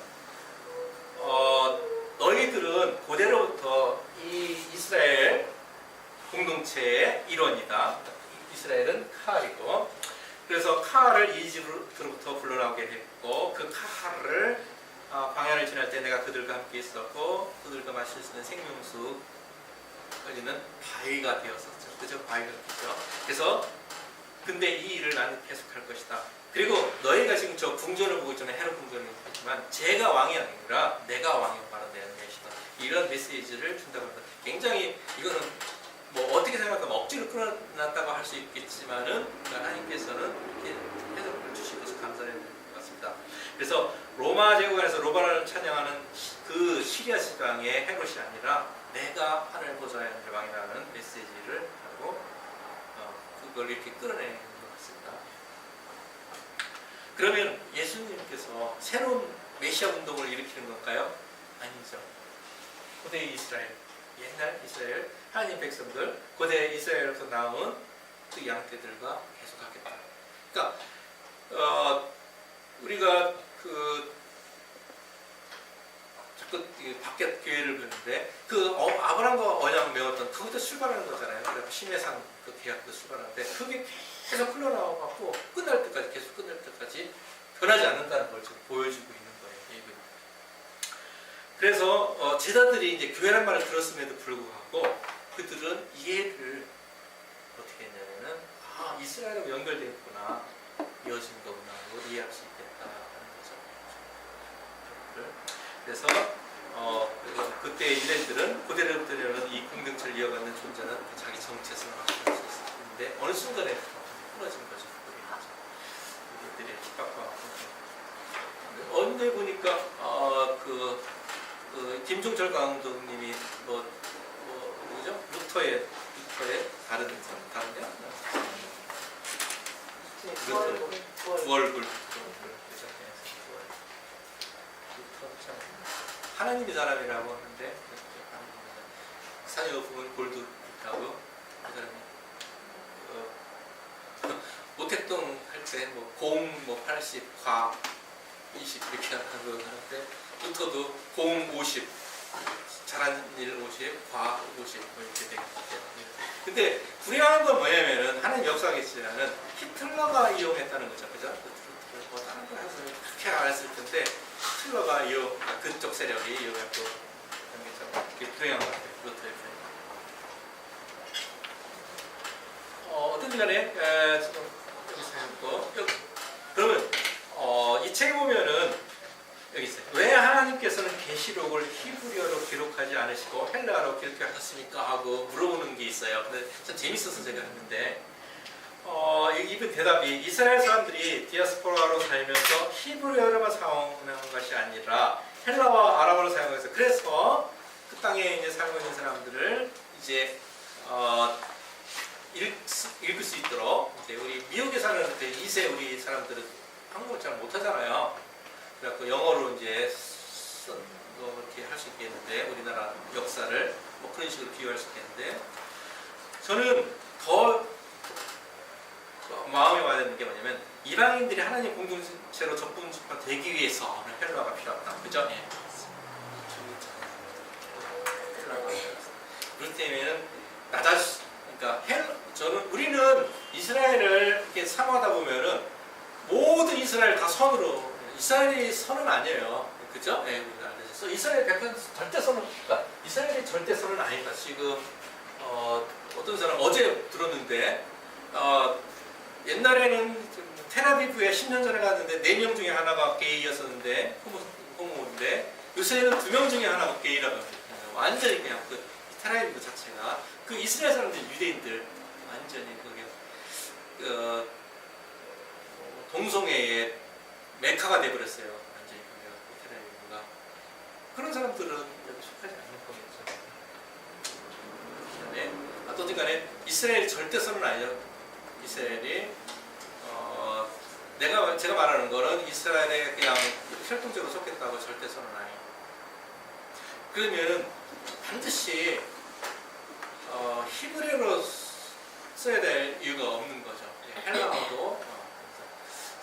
너희들은 고대로부터 이 이스라엘 공동체의 일원이다. 이스라엘은 카알이고 그래서 카알을 이집트로부터 불러나오게 했고 그 카알을 광야를 지날 때 내가 그들과 함께 있었고 그들과 마실 수 있는 생명수 흘리는 바위가 되었었죠. 그죠? 바위가 되죠. 그래서 근데 이 일을 나는 계속할 것이다. 그리고 너희가 지금 저 궁전을 보고 있잖아요. 헤롯 궁전을 있지만 제가 왕이 아니라 내가 왕이 바로 내 것이다. 이런 메시지를 준다고 합니다. 굉장히 이거는 뭐 어떻게 생각하면 억지로 끌어놨다고 할 수 있겠지만은 하나님께서는 이렇게 해석을 주시고서 감사해야 될 것 같습니다. 그래서 로마 제국 안에서 로마를 찬양하는 그 시리아 지방의 헤롯이 아니라 내가 하늘 보좌에 앉을 왕이라는 메시지를 하고 그걸 이렇게 끌어내는 것 같습니다. 그러면 예수님께서 새로운 메시아 운동을 일으키는 걸까요? 아니죠. 고대 이스라엘, 옛날 이스라엘, 하나님 백성들, 고대 이스라엘에서 나온 그 양떼들과 계속하겠다. 그러니까 우리가 자꾸 밖에 교회를 보는데 아브라함과 언약을 맺었던 그것도 출발하는 거잖아요. 그래서 심해상 그 계약도 출발하는데 그게 계속 흘러나와갖고 끝날 때까지 계속 끝날 때까지 변하지 않는다는 걸 지금 보여주고 있는 거예요. 그래서 제자들이 이제 교회란 말을 들었음에도 불구하고 그들은 이해를 어떻게 했냐면은 이스라엘하고 연결되어 있구나 이어진 거구나 이해할 수 있겠다 하는 거죠. 그래서 그때 일렘들은 고대로부터 이 공동체를 이어가는 존재는 자기 정체성을 확신할 수 있었는데 어느 순간에 끊어진 거죠. 이들의 핍박과 언제 보니까 김종철 감독님이 뭐죠? 루터의 다른 구월굴 하나님의 사람이라고 하는데 산이 높으면 골도 있다고 그 사람이 모택동 할 때 공 80, 과 20 이렇게 하는데 루터도 공 50, 잘한 일 50, 과 50 이렇게 되거든요. 근데 불행한 건 뭐냐면은 하나님 역사하겠지만은 히틀러가 이용했다는 거죠, 그죠? 루터를 다른 거 해서 그렇게 안 했을 텐데 히틀러가 그쪽 세력이 이용했고 그게 불행한 것 같아요. 루터의 불행. 어떤 간에 지금 여기서 했고 그러면 이 책에 보면은 여기 있어요. 왜 하나님께서는 계시록을 히브리어로 기록하지 않으시고 헬라어로 기록하셨습니까? 하고 물어보는 게 있어요. 근데 참 재밌어서 제가 했는데 이분 대답이 이스라엘 사람들이 디아스포라로 살면서 히브리어로만 사용하는 것이 아니라 헬라와 아람어로 사용해서 그래서 그 땅에 이제 살고 있는 사람들을 이제 읽을 수 있도록 이제 우리 미국에 사는 2세 우리 사람들은 한국어를 잘 못하잖아요. 그래갖고 영어로 이제 이렇게 할 수 있겠는데 우리나라 역사를 뭐 그런 식으로 비유할 수 있겠는데 저는 더 마음에 와닿는 게 뭐냐면 이방인들이 하나님 공동체로 접근되기 위해서 헬라가 필요하다. 그죠? 예. 그렇기 때문에 그러니까 우리는 이스라엘을 이렇게 사모하다 보면은 모든 이스라엘 다 선으로 이스라엘이 선은 아니에요. 그죠? 예. 그래서 이스라엘 100% 절대 선은 그러니까 이스라엘이 절대 선은 아니다. 지금 어떤 사람 어제 들었는데 옛날에는 텔아비브에 10년 전에 갔는데 4명 중에 하나가 게이였었는데 호모인데 요새는 2명 중에 하나가 게이라고 합니다. 완전히 그냥 그 텔아비브 자체가 그 이스라엘 사람들 유대인들 완전히 그게 동성애의 메카가 돼버렸어요. 완전히 텔아비브가 그런 사람들은 여기 속하지 않는 거겠죠. 네. 어쨌든 간에 이스라엘이 절대선은 아니죠. 이스라엘이 제가 말하는 거는 이스라엘에 그냥 혈통적으로 속했다고 절대 선언 아니에요. 그러면 반드시 히브리어로 써야 될 이유가 없는 거죠. 헬라어도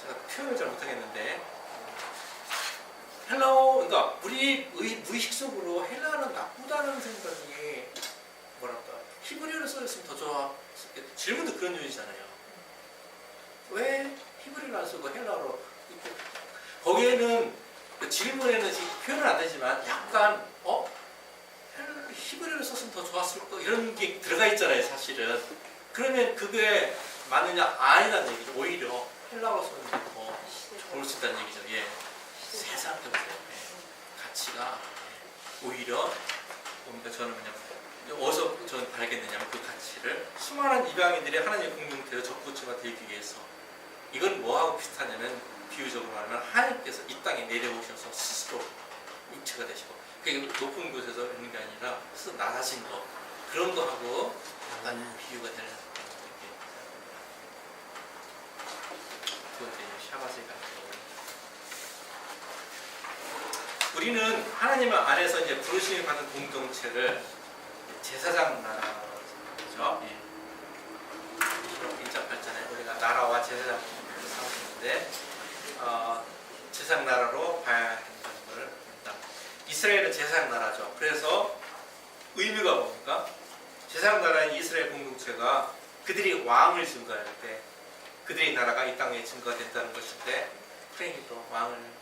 제가 표현을 잘 못하겠는데 그러니까 우리 무의식 속으로 헬라어는 나쁘다는 생각이 뭐랄까 히브리어로 써있으면 더 좋았겠다. 질문도 그런 요지잖아요. 왜 히브리어를 안 쓰고 헬라어로 거기에는 그 질문에는 표현은 안 되지만 약간 히브리어를 썼으면 더 좋았을 거 이런 게 들어가 있잖아요. 사실은 그러면 그게 맞느냐 아니라는 얘기죠. 오히려 헬라어로 쓰는 게 더 좋을 수 있다는 얘기죠. 예. 세상 때문에 가치가 오히려 그러니까 저는 그냥 어디서 저는 발견했냐면 그 가치를 수많은 이방인들이 하나님의 공동체로 접붙여가 되기 위해서 이건 뭐하고 비슷하냐면 비유적으로 말하면 하나님께서 이 땅에 내려오셔서 스스로 육체가 되시고 그게 높은 곳에서 있는 게 아니라 스스로 나가신 거 그런 거하고 약간 비유가 되는 두 번째 샤바스에 가는 우리는 하나님 안에서 이제 부르심을 받은 공동체를 제사장 나라죠. 예. 1장 8절에 우리가 나라와 제사장 상징인데 제사장 나라로 봐야 된다는 걸 봅니다. 이스라엘은 제사장 나라죠. 그래서 의미가 뭡니까? 제사장 나라인 이스라엘 공동체가 그들이 왕을 증거할 때 그들의 나라가 이 땅에 증거가 된다는 것인데 프레임도 왕을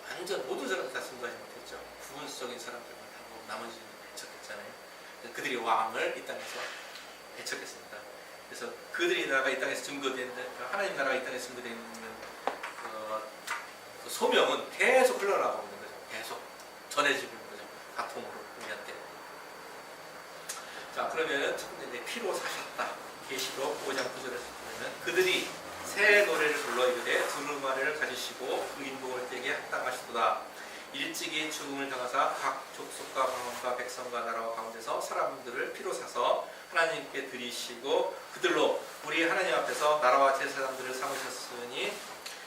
완전 모든 사람들 다 증거하지 못했죠. 부분적인 사람들만 하고 나머지는 배척했잖아요. 그들이 왕을 이 땅에서 배척했습니다. 그래서 그들의 나라가 이 땅에서 증거되는 하나님 나라가 이 땅에서 증거되는 그 소명은 계속 흘러나가고 있는 거죠. 계속 전해지고 있는 거죠. 가통으로 우리한테. 자 그러면은 첫 번째 피로 사셨다. 계시록 5장 9절에 보면 그들이 새 노래를 불러 이르되 두루마리를 가지시고 그 인복을 떼게 합당하시도다. 일찍이 죽음을 당하사 각 족속과 방언과 백성과 나라와 가운데서 사람들을 피로 사서 하나님께 드리시고 그들로 우리 하나님 앞에서 나라와 제사장들을 삼으셨으니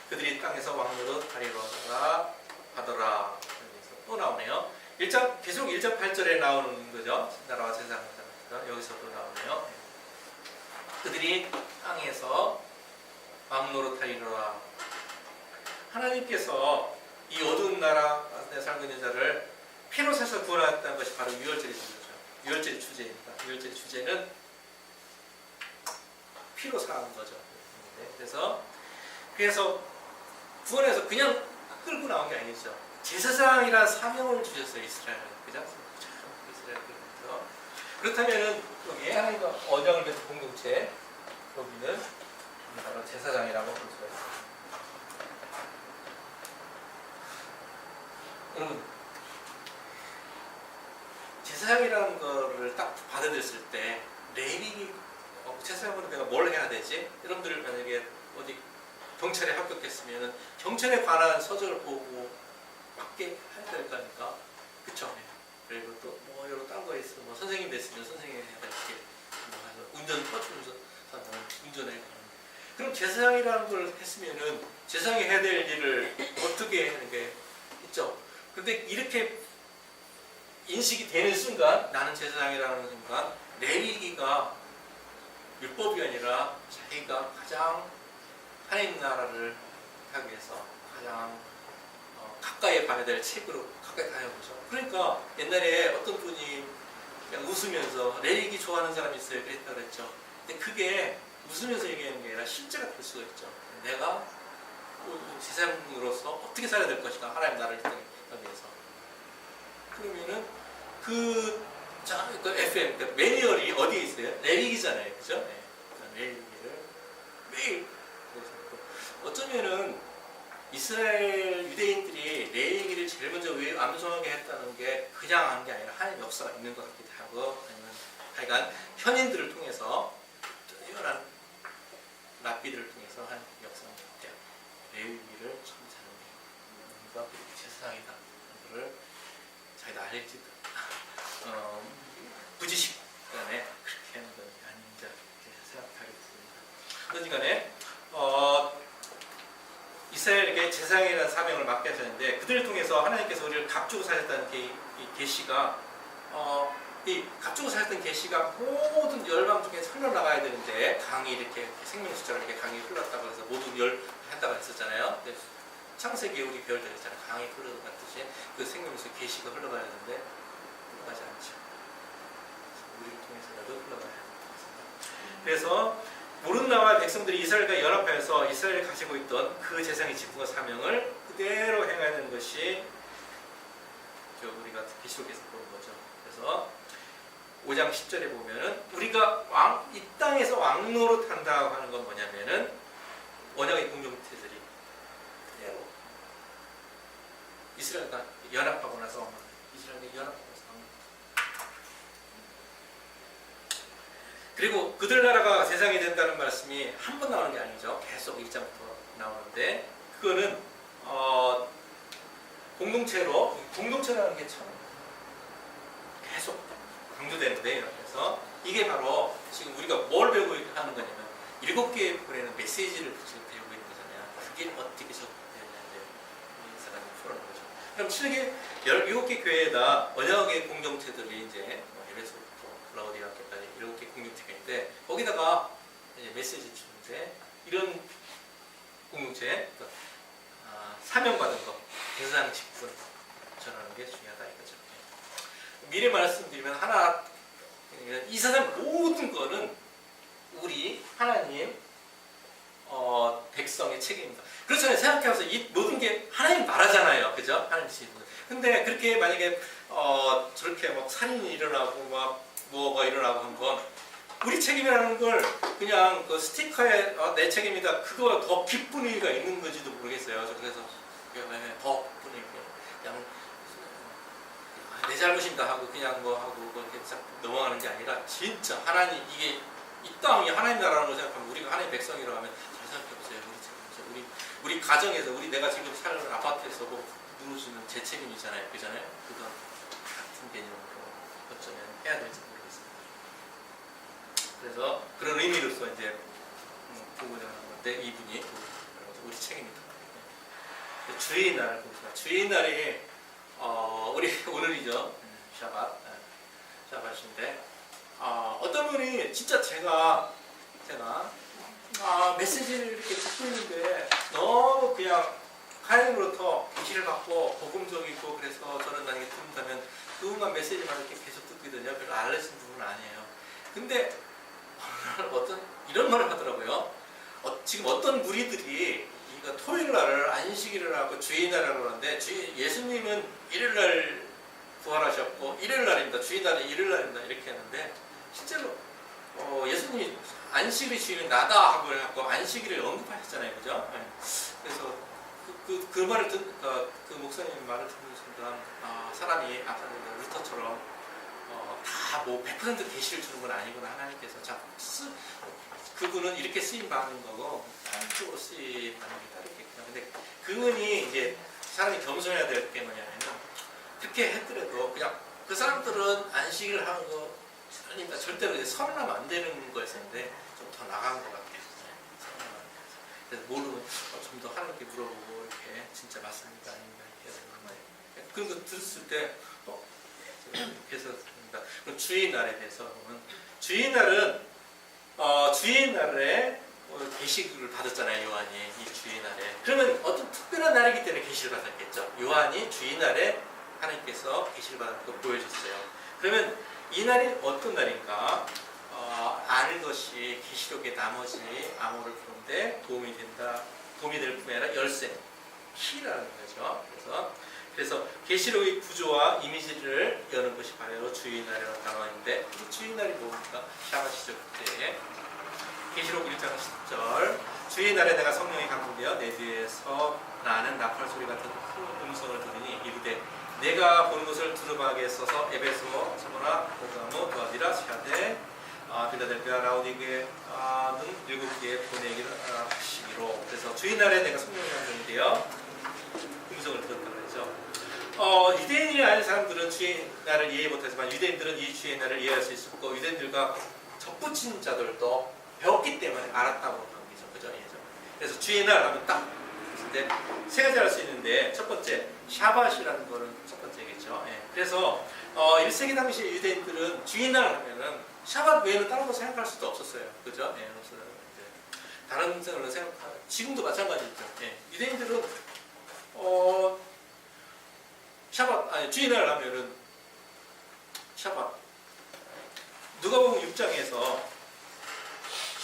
그들이 땅에서 왕노릇 하리로다 하더라. 또 나오네요. 계속 1장 8절에 나오는 거죠. 나라와 제사장들 여기서도 나오네요. 그들이 땅에서 왕노릇 하리로라. 하나님께서 이 어두운 나라에 살고 있는 자를 피로 사서 구원하였다는 것이 바로 유월절의 주제죠. 유월절의 주제입니다. 유월절의 주제는 피로 사는 거죠. 그래서 구원해서 그냥 끌고 나온 게 아니죠. 제사장이라는 사명을 주셨어요. 이스라엘은. 그죠? 이스라엘에서. 그렇다면은 여기 하나님과 언약을 맺은 공동체 여기는 바로 제사장이라고 볼 수가 있습니다. 여러분 제사장이라는 거를 딱 받아들였을 때 레위 제사장으로 내가 뭘 해야 되지? 여러분들 만약에 어디 경찰에 합격했으면 경찰에 관한 서적을 보고 맞게 해야 될 거 아닙니까? 그쵸? 그리고 또 뭐 여러 딴 거 있어. 뭐 선생님 됐으면 선생님 해가 이렇게 뭐 해서 운전 터주면서 운전해 가는. 그럼 제사장이라는 걸 했으면은 제사장이 해야 될 일을 어떻게 하는 게 있죠. 근데 이렇게 인식이 되는 순간, 나는 제사장이라는 순간 레위기가 율법이 아니라 자기가 가장 하나님 나라를 하기 위해서 가장 가까이 봐야 될 책으로 가까이 가야보죠. 그러니까 옛날에 어떤 분이 그냥 웃으면서 레위기 좋아하는 사람이 있어요. 그랬다 그랬죠. 근데 그게 웃으면서 얘기하는 게 아니라 실제가 될 수가 있죠. 내가 제사장으로서 어떻게 살아야 될 것인가, 하나님 나라를 하기 위해서. 그러면은 그 FM, 그러니까 매뉴얼이 어디에 있어요? 레위기잖아요, 그죠? 네. 레위기를 매일 어쩌면은 이스라엘 유대인들이 레위기를 제일 먼저 왜 암송하게 했다는 게 그냥 한 게 아니라 하나님의 역사가 있는 것 같기도 하고, 아니면 하여간 현인들을 통해서 뛰어난 랍비들을 통해서 한 역사가 있대요. 레위기를 참 잘하는 게 우리가 제사장이다. 그거를 자기도 알지. 부지식 간에 그렇게 하는 것이 아닌가 생각하게 됩니다. 어쨌든 간에 이스라엘에게 제사장이라는 사명을 맡게 하셨는데, 그들을 통해서 하나님께서 우리를 값주고 사셨다는 이 계시가 이 값주고 사셨던 계시가 모든 열방 중에 흘러나가야 되는데, 강이 이렇게 생명수처럼 이렇게 강이 흘렀다고 해서 모든 한다고 했었잖아요. 창세기에 우리 배울 때 했잖아요. 강이 흘러갔듯이 그 생명수 계시가 흘러가야 되는데 흘러가지 않죠. 우리를 통해서라도 흘러가야 합니다. 그래서 모르는 나와 백성들이 이스라엘과 연합하여서 이스라엘이 가지고 있던 그 제사장의 직분과 사명을 그대로 행하는 것이 우리가 계시록에서 보는 거죠. 그래서 5장 10절에 보면은 우리가 이 땅에서 왕노릇 한다고 하는 건 뭐냐면은 언약의 공동체들이 그대로 이스라엘과 연합하고 나서 이스라엘과 연합하고 나서 그리고 그들 나라가 세상이 된다는 말씀이 한 번 나오는 게 아니죠. 계속 1장부터 나오는데, 그거는 공동체라는 게 참 계속 강조되는데, 그래서 이게 바로 지금 우리가 뭘 배우고 하는 거냐면 7개의 보내는 메시지를 지금 배우고 있는 거잖아요. 그게 어떻게 적용되냐는데 이 사람이 풀어놓은 거죠. 그럼 7개 교회에다 언약의 공동체들이 이제 에베소부터 라오디아까지 7개 공동체가 있는데, 거기다가 이제 메시지 주는데, 이런 공동체 사명받은 거, 제사장 직분 전하는 게 중요하다 이거죠. 미리 말씀드리면 하나, 이 세상 모든 거는 우리 하나님 백성의 책임입니다. 그렇잖아요. 생각해보세요. 이 모든 게 하나님 나라잖아요, 그죠? 하나님 직분. 근데 그렇게 만약에 저렇게 막 살인이 일어나고 막 뭐가 일어나고 한 건 우리 책임이라는 걸 그냥 그 스티커에 내 책임이다, 그거 더 기쁜 의미가 있는 건지도 모르겠어요. 그래서 더 기쁜 의미, 그냥 내 잘못인가 하고 그냥 뭐 하고 그렇게 넘어가는 게 아니라, 진짜 하나님, 이게 이 땅이 하나님 나라라고 생각하면, 우리가 하나님 백성이라고 하면 잘 생각해보세요. 우리 가정에서, 내가 지금 사는 아파트에서 뭐 누르시는 제 책임이잖아요, 그잖아요. 그거 같은 개념으로 어쩌면 해야 될지 모르겠습니다. 그래서 그런 의미로서 이제 보고자 하는 건데, 이분이 우리 책임이다. 주의날 봅시다. 주의날이 우리 오늘이죠. 샤밧인데, 어떤 분이 진짜 제가 메시지를 이렇게 듣고 있는데 너무 그냥 하나님으로부터 계시를 받고 복음적이고, 그래서 저는 만약에 듣는다면 그분만 메시지만 이렇게 계속 듣거든요. 별로 알려진 부분은 아니에요. 근데 이런 말을 하더라고요. 지금 어떤 무리들이 토요일 날을 안식일을 하고 주일날을 하는데, 예수님은 일요일날 부활하셨고 일요일날입니다. 주일날은 일요일날입니다. 이렇게 하는데, 실제로 예수님이 안식일의 주인은 나다 하고 해갖고 안식일을 언급하셨잖아요, 그죠? 네. 그래서 그 말을 그 목사님 말을 듣는 순간, 사람이 아까 루터처럼 다 뭐 100% 계시를 주는 건 아니구나. 하나님께서 그분은 이렇게 쓰임 받는 거고 다른 쪽으로 쓰임 받는 게 따르겠구나. 근데 그분이 이제 사람이 겸손해야 될 게 뭐냐면은, 그렇게 했더라도 그냥 그 사람들은 안식일 하는 거 그러니까 절대로 이제 선언하면 안 되는 거였는데 좀 더 나간 것 같아요. 그래서 모르면 좀 더 하나님께 물어보고 이렇게 진짜 맞습니까 아닌가 이렇게 해서 그런 거 들었을 때 이렇게 해서 그럼 주일날에 대해서 보면 주일날은 주일날에 계시를 받았잖아요. 요한이 이 주일날에 그러면 어떤 특별한 날이기 때문에 계시를 받았겠죠. 요한이 주일날에 하나님께서 계시를 받은 거 보여줬어요. 그러면 이 날이 어떤 날인가? 아는 것이 계시록의 나머지 암호를 푸는데 도움이 될 뿐만 아니라 열쇠, 키라는 거죠. 그래서 계시록의 구조와 이미지를 여는 것이 바로 주일날이라는 단어인데 이 주일날이 뭡니까? 샤바시죠. 그때 계시록 1장 10절 주일날에 내가 성령에 감동되어 내 뒤에서 나는 나팔 소리 같은 큰 음성을 들으니 이르되 내가 보는 것을 두루마기에 써서 에베소, 서머나, 보가모, 두아디라, 시아데, 빌라델피아, 라오디게는 7개의 보내기를 하시기로. 그래서 주일날에 내가 성령의 감동되어 음성을 들었다고 그러죠. 유대인이 아닌 사람들은 주일날을 이해 못하지만 유대인들은 이 주일날을 이해할 수 있었고 유대인들과 접붙인 자들도 배웠기 때문에 알았다고 하는 거죠. 그죠? 그래서 주일날 하면 딱 근데 세 가지 할 수 있는데 첫 번째 샤밧이라는 거는 첫 번째겠죠. 그래서 1세기 당시 유대인들은 주일날 하면은 샤밧 외에는 다른 거 생각할 수도 없었어요. 그죠? 없어요. 다른 생각을 지금도 마찬가지죠. 유대인들은 주일날 하면은 샤밧 누가복음 6장에서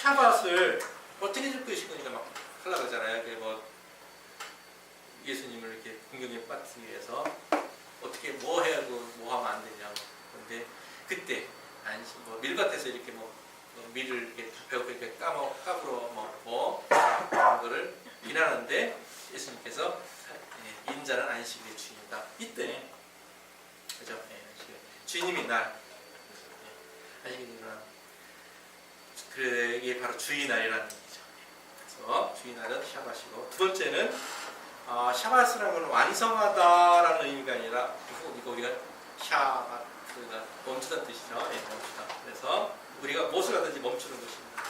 샤밧을 어떻게 줄 것이니까 막 하려고 하잖아요. 예수님을 이렇게 공경에 빠뜨리기 위해서 어떻게 뭐 해야 뭐 하면 안 되냐고. 그런데 그때 밀밭에서 이렇게 밀을 이렇게 배고프게 이렇게 까불어 그런 거를 비난하는데 예수님께서 인자는 안식일의 주인이다. 이때 그죠? 주님이 날 안식일이구나. 그게 바로 주일날이라는 얘기죠. 그래서 주일날은 샤밧이고 두 번째는 샤밧이라는 건 완성하다라는 의미가 아니라 이거 우리가 샤밧 그러니까 멈추다는 뜻이죠. 멈추다. 그래서 우리가 무엇을 하든지 멈추는 것입니다.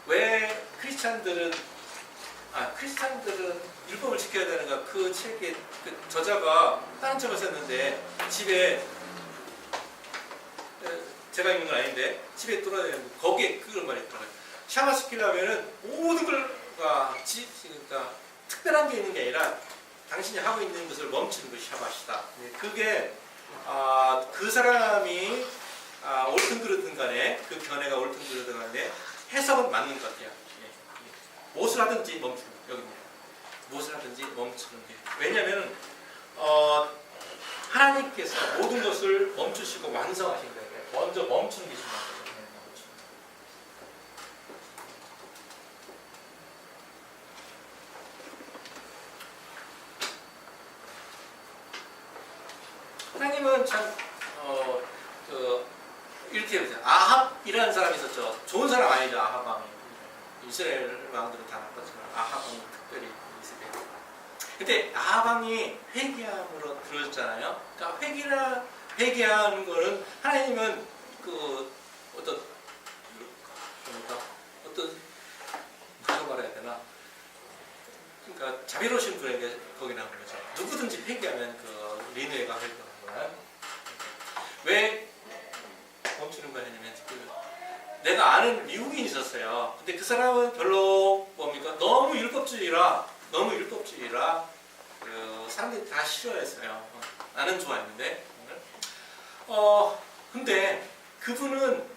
왜 크리스찬들은 율법을 지켜야 되는가? 그 책의 저자가 다른 책을 썼는데 집에 제가 읽는 건 아닌데 집에 돌아다니는 거기에 그런 말이 있더라고요. 샤밧 지키려면은 모든 걸가 그러니까 특별한 게 있는 게 아니라 당신이 하고 있는 것을 멈추는 것이 샤밧이다. 그게 그 사람이 옳든 그르든 간에 그 견해가 옳든 그르든 간에 해석은 맞는 것 같아요. 무엇을 하든지 멈추는 여기입니다. 무엇을 하든지 멈추는 게 왜냐하면 하나님께서 모든 것을 멈추시고 완성하신 거예요. 먼저 멈추는 게 중요한 거예요. 하나님은 참 이렇게 보세요. 아합이라는 사람이 있었죠. 좋은 사람 아니죠. 아합 왕이. 이스라엘 왕들은 다 나빴지만 아합 왕이 특별히 이스라엘. 근데 아합 왕이 회개함으로 들었잖아요. 그러니까 회개하는 거는 하나님은 어떤 뭐라고 말해야 되나? 그러니까 자비로우신 분에게 거기 나오는 거죠. 누구든지 회개하면 리누에가 회개하는 거야. 왜 멈추는 거 하냐면 내가 아는 미국인이 있었어요. 근데 그 사람은 별로 너무 율법주의라 사람들이 다 싫어했어요. 나는 좋아했는데 근데 그분은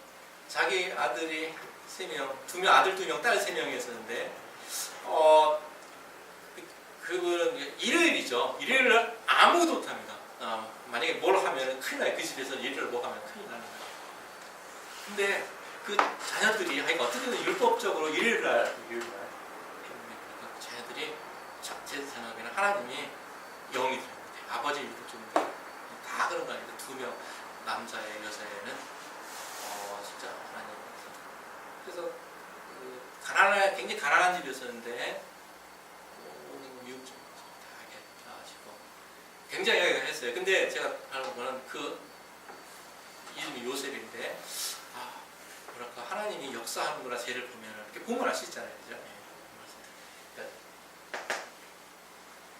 자기 아들이 3명, 아들 2명, 딸 3명이었는데 그분은 일요일이죠. 일요일날 아무것도 못합니다. 만약에 뭘 하면 큰일 나요. 그 집에서 일요일 뭐 하면 큰일 나는 거예요. 근데 그 자녀들이 어떻게든 율법적으로 일요일날 자녀들이 제 생각에는 하나님이 영이 되는 것 같아요. 아버지 율법적인데 다 그런 거 아닌데 2명 남자애 여자애는 진짜 하나님. 그래서 굉장히 가난한 집이었었는데 미국 좀 다하게 나가시고 굉장히 했어요. 근데 제가 하는 거는 그 이름이 요셉인데 뭐랄까 하나님이 역사하는구나 쟤를 보면 이렇게 보면 알 수 있잖아요, 그죠? 그러니까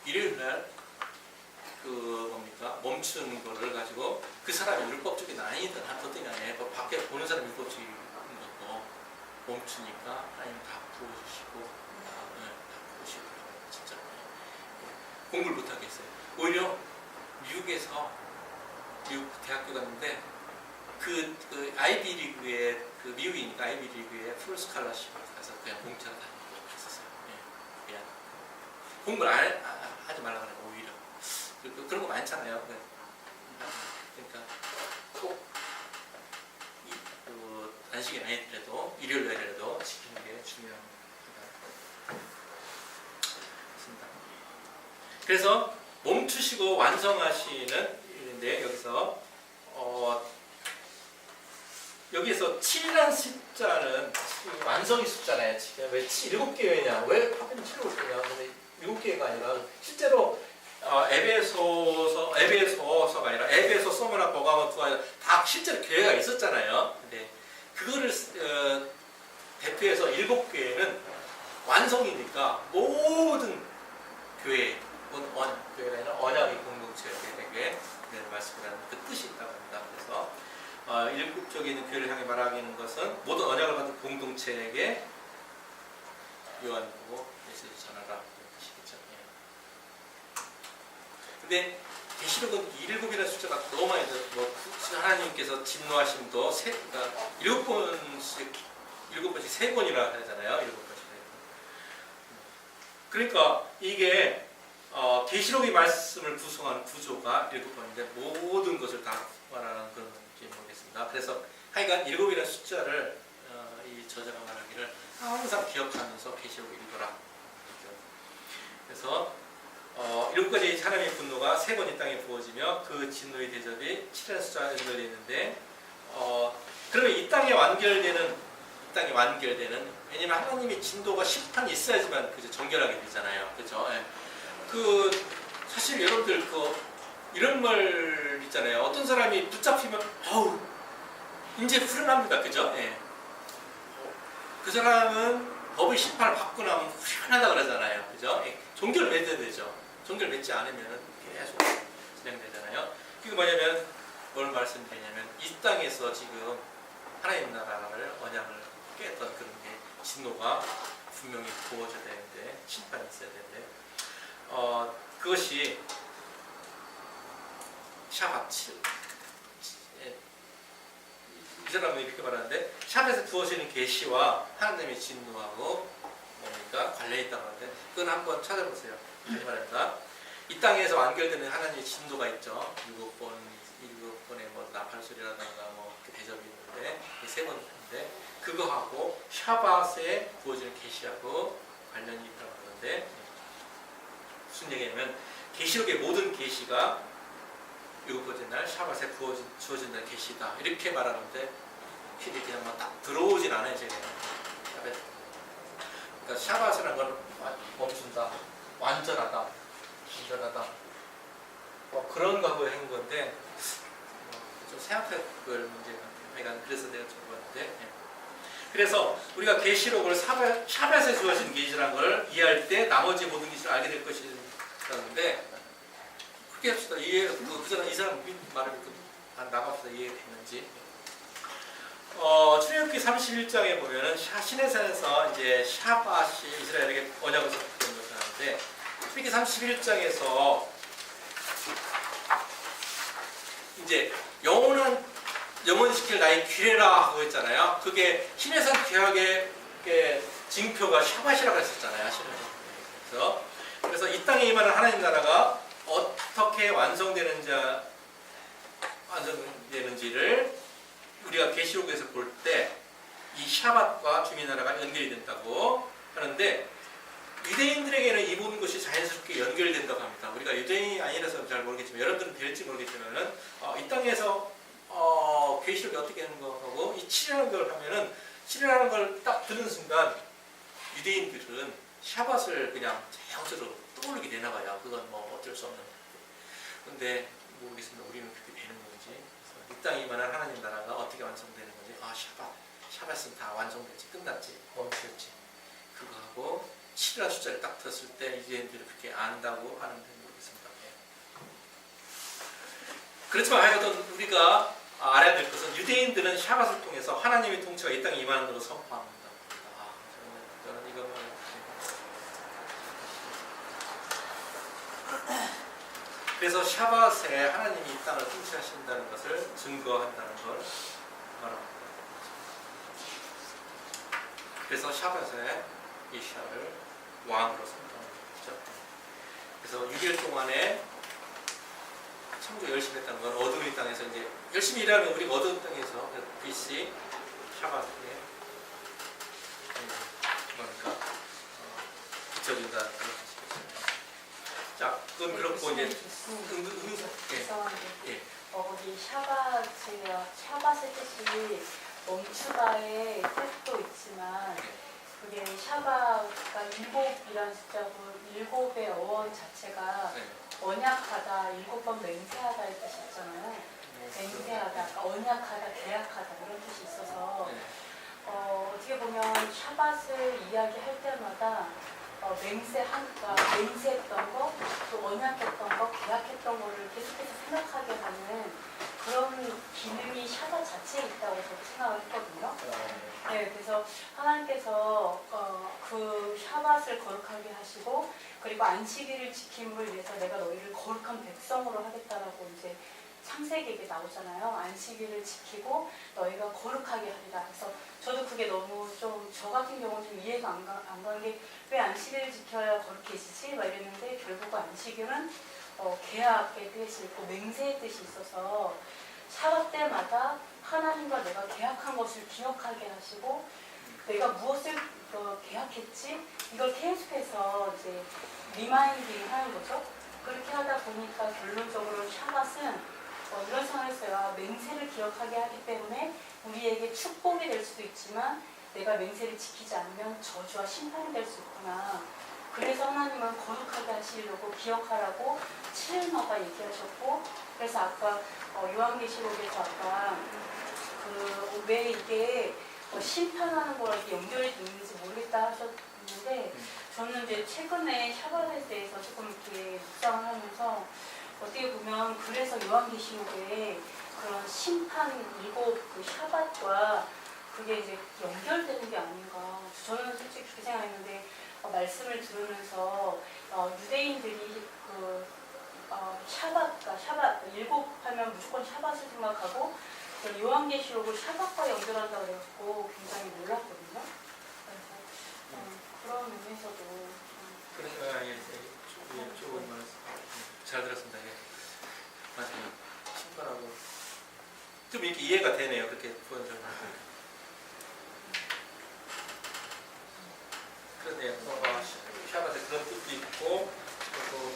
일요일 날그 뭡니까 멈추는 거를 가지고 그 사람이 율법적인 아니든 어떤 간에 밖에 보는 사람이 율법적인 것도 멈추니까 하나님 다 부어주시고 다 부으시고 진짜 공부를 못하게 했어요. 오히려 미국에서 미국 대학교 갔는데 그 아이비리그에 그 미국이니까 아이비리그에 풀 스칼러십을 가서 그냥 공짜로 다니고 했었어요. 예. 그냥 공부를 하지 말라고 하는 오히려 그런 거 많잖아요. 그러니까 꼭 안식이 아니더라도 일요일 날이라도 지키는 게 중요합니다. 그래서 멈추시고 완성하시는 일인데 여기서 여기에서 7이라는 숫자는 완성의 숫자잖아요. 왜 7개회냐? 왜 하필 7을 쓰냐? 근데 7개가 아니라 실제로 에베소서가 아니라 에베소, 소모나, 버가모, 두아 다 실제로 교회가 있었잖아요. 근데 그거를 대표해서 7교회는 완성이니까 모든 교회, 교회가 아니라 언약의 공동체에게 말씀을 하는 그 뜻이 있다고 합니다. 그래서 일국적인 교회를 향해 말하기는 것은 모든 언약을 받은 공동체에게 요한보고 메시지 전하라 이런 뜻이겠죠. 근데 계시록은 7이라는 숫자가 너무 많이 들어요. 하나님께서 진노하심도 그러니까 7번씩 3번이라 하잖아요. 7번씩. 그러니까 이게 계시록의 말씀을 구성하는 구조가 7번인데 모든 것을 다 말하는 그런 느낌이 모르겠습니다. 그래서 하여간 7이라는 숫자를 이 저자가 말하기를 항상 기억하면서 계시록을 읽어라. 그래서 7가지 하나님의 분노가 3번 이 땅에 부어지며 그 진노의 대접이 7이라는 숫자가 연결되어 있는데 그러면 이 땅에 완결되는 왜냐면 하나님의 진도가 심판이 있어야지만 그죠 정결하게 되잖아요. 그죠? 예. 사실 여러분들 이런 말 있잖아요. 어떤 사람이 붙잡히면 이제 후련합니다. 그죠? 예. 그 사람은 법의 심판을 받고 나면 후련하다 그러잖아요. 그죠? 예. 종교를 맺어야 되죠. 종교를 맺지 않으면 계속 진행되잖아요. 그게 뭐냐면 뭘 말씀드리냐면 이 땅에서 지금 하나님 나라를 언약을 깼던 그런 게 진노가 분명히 부어져야 되는데 심판이 있어야 되는데 그것이 샤밧 7. 이 사람은 이렇게 말하는데 샤밧에서 부어지는 계시와 하나님의 진노하고 뭡니까 관련이 있다고 하는데 그건 한번 찾아보세요. 다시 말합니다. 이 땅에서 완결되는 하나님의 진도가 있죠. 7번의 뭐 나팔소리라든가 뭐 대접이 있는데 3번 있는데 그거하고 샤밧에 부어지는 계시하고 관련이 있다고 하는데 무슨 얘기냐면 계시록의 모든 계시가 7번째 날 샤밧에 주어진다는 계시다 이렇게 말하는데 그냥 막 딱 들어오진 않아요. 제가 그러니까 샤밧이라는 건 멈춘다, 완전하다 그런 거하고 한 건데 좀 생각할 문제가 그래서 내가 적어봤는데 그래서 우리가 계시록을 샤밧에 주어진 계시라는 걸 이해할 때 나머지 모든 계시를 알게 될 것이라는데 그렇게 합시다. 이 사람 말을 나갑시다. 이해됐는지. 출애굽기 31장에 보면은 시내산에서 이제 샤밧이 이스라엘에게 언약을 썼던 것을 하는데 출애굽기 31장에서 이제 영원시킬 나의 규례라 하고 했잖아요. 그게 시내산 규약의 징표가 샤밧이라고 했었잖아요. 그래서 이 땅에 임하는 하나님 나라가 어떻게 완성되는지를 우리가 계시록에서 볼 때 이 샤밧과 주민 나라가 연결이 된다고 하는데 유대인들에게는 이 모든 것이 자연스럽게 연결된다고 합니다. 우리가 유대인이 아니라서 잘 모르겠지만 여러분들은 될지 모르겠지만은 이 땅에서 계시록이 어떻게 하는 거하고 이 7이라는 걸 하면은 7이라는 걸 딱 듣는 순간 유대인들은 샤밧을 그냥 자연스러워 떠올리게 되나 봐요. 그건 뭐 어쩔 수 없는. 근데 모르겠습니다. 우리는 그렇게 되는 건지. 그래서 이 땅이 이만한 하나님 나라가 어떻게 완성되는 건지. 샤밧은 다 완성됐지, 끝났지, 멈췄지. 그거 하고 7이라는 숫자를 딱 들었을 때 유대인들이 그렇게 안다고 하는데 모르겠습니다. 그렇지만 하여튼 우리가 알아야 될 것은 유대인들은 샤밧을 통해서 하나님의 통치가 이 땅에 임하는 것을 선포합니다. 저는 이것만 그래서 샤밧에 하나님이 이 땅을 통치하신다는 것을 증거한다는 걸 말합니다. 그래서 샤밧에 이시야를 왕으로 선포합니다. 그래서 6일 동안에 청구 열심히 했다는 건 어두운 땅에서 이제 열심히 일하면 우리가 어두운 땅에서 BC 샤밧에 그러니까 붙여준다는 그런 뜻이겠습니다. 자, 그건 그렇고 이제 죄송한데 거기 샤밧의 뜻이 멈추다의 뜻도 있지만 그게 샤바가 일곱이라는 숫자고 일곱의 어원 자체가 언약하다, 7번 맹세하다의 뜻이 있잖아요. 맹세하다, 언약하다, 계약하다 이런 뜻이 있어서 어떻게 보면 샤밧을 이야기할 때마다 맹세했던 거, 또 언약했던 거, 계약했던 거를 계속해서 생각하게 하는 그런 기능이 샤밧 자체에 있다고 저도 생각을 했거든요. 네, 그래서 하나님께서 그 샤밧을 거룩하게 하시고 그리고 안식일을 지킴을 위해서 내가 너희를 거룩한 백성으로 하겠다라고 이제 창세기에 나오잖아요. 안식일을 지키고 너희가 거룩하게 하리라. 그래서 저도 그게 너무 좀 저 같은 경우는 좀 이해가 안 가는 게 왜 안식일을 지켜야 거룩해지지? 막 이랬는데 결국 안식일은 계약의 뜻이 있고 맹세의 뜻이 있어서 샤밧 때마다 하나님과 내가 계약한 것을 기억하게 하시고 내가 무엇을 계약했지? 이걸 계속해서 이제 리마인딩 하는 거죠. 그렇게 하다 보니까 결론적으로 샤밧은 이런 생각을 했어요. 맹세를 기억하게 하기 때문에 우리에게 축복이 될 수도 있지만 내가 맹세를 지키지 않으면 저주와 심판이 될 수 있구나. 그래서 하나님은 거룩하게 하시려고 기억하라고 7일마다 얘기하셨고 그래서 아까 요한계시록에서 아까 왜 이게 심판하는 거랑 이렇게 연결이 있는지 모르겠다 하셨는데 저는 이제 최근에 샤밧에 대해서 조금 이렇게 묵상을 하면서 어떻게 보면 그래서 요한계시록에 그런 심판 7 그 샤밧과 그게 이제 연결되는 게 아닌가. 저는 솔직히 그렇게 생각했는데 말씀을 들으면서 유대인들이 샤밧 7 하면 무조건 샤밧을 생각하고 요한계시록을 샤밧과 연결한다고 그래갖고 굉장히 놀랐거든요. 그래서 그런 의미에서도 좋은 말 잘 들었습니다. 예. 맞아요. 신발하고 좀 이렇게 이해가 되네요. 그렇게 보여줘요. 그러네요. 샤밧에 그런 뜻도 있고 그리고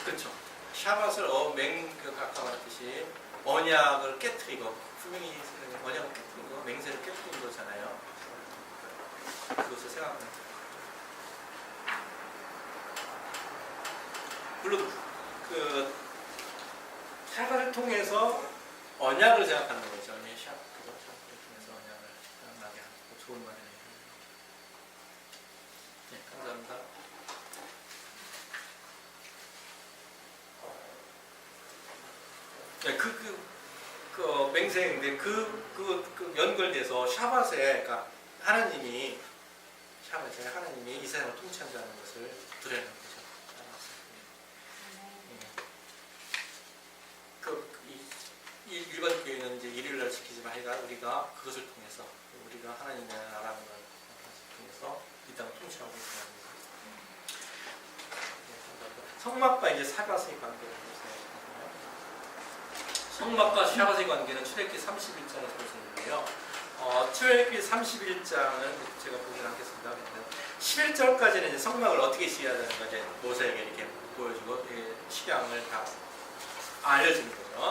그렇죠. 샤밧을 아까 말했듯이 언약을 깨트리고 분명히 언약을 깨트리고 맹세를 깨트린 거잖아요. 그것을 생각합니다. 물론 그 샤밧을 통해서 언약을 생각하는 거죠. 샤밧을 통해서 언약을 생각나게 하고 좋은 말이에요. 네, 감사합니다. 네, 그 맹세인데 그 연결돼서 샤밧에 그러니까 하나님이 이 세상을 통치한다는 것을 드러내는 거죠. 일반 교회는 이제 일요일날 지키지만 우리가 그것을 통해서 우리가 하나님의 나라는 걸 통해서 이 땅을 통치하고 있습니다. 성막과 이제 샤밧의 관계를 보세요. 성막과 샤밧의 관계는 출애굽기 31장을 보시는데요. 출애굽기 31장은 제가 보진 않겠습니다. 11절까지는 이제 성막을 어떻게 지어야 되는 가 이제 모세에게 이렇게 보여주고 식양을 다 알려주는 거죠.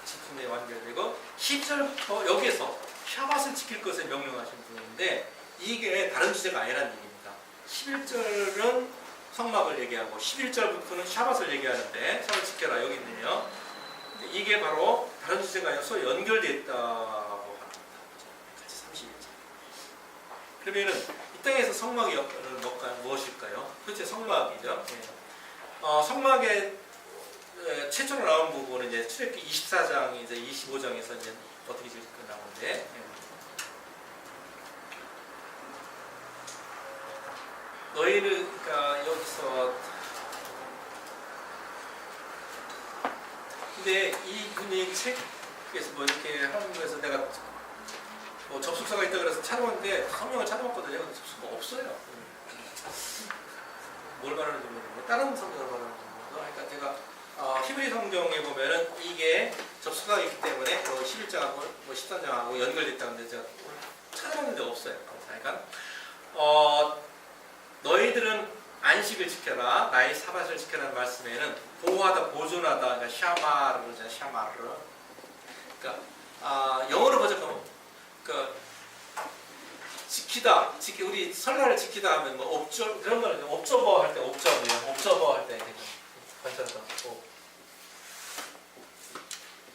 지품에 완결되고 10절부터 여기에서 샤밧을 지킬 것을 명령하신 분인데 이게 다른 주제가 아니라는 얘기입니다. 11절은 성막을 얘기하고 11절부터는 샤밧을 얘기하는데 샤밧 지켜라 여기 있네요. 이게 바로 다른 주제가 아니라 서로 연결되어 있다고 합니다. 같이 31절. 그러면은 이 땅에서 성막의 역할은 무엇일까요? 그렇죠, 성막이죠. 성막의 최초로 나온 부분은 이제 출애굽기 24장 이제 25장에서 이제 어떻게 지을 까 나오는데. 너희를 그러니까 여기서 근데 이분이 책에서 뭐 이렇게 하는 거에서 내가 뭐 접속사가 있다 그래서 찾아봤는데 성경을 찾아봤거든요. 근데 접속사가 없어요. 뭘 말하는지 모르겠는데 다른 성경을 말하는 거. 그러니까 제가 히브리 성경에 보면은 이게 접속사가 있기 때문에 뭐 11장하고 뭐 13장하고 연결됐다는데 제가 찾아봤는데 없어요. 그러니까 너희들은 안식을 지켜라, 나의 사밧을 지켜라는 말씀에는 보호하다, 보존하다, 그러니까 샤마르 그러잖아요. 샤마르. 그러니까 영어로 번역하면 그러니까 지키다, 우리 설날을 지키다 하면 뭐 옵저 그런 거는 옵저버 할 때 옵저버요. 옵저버 할 때 관찰하다.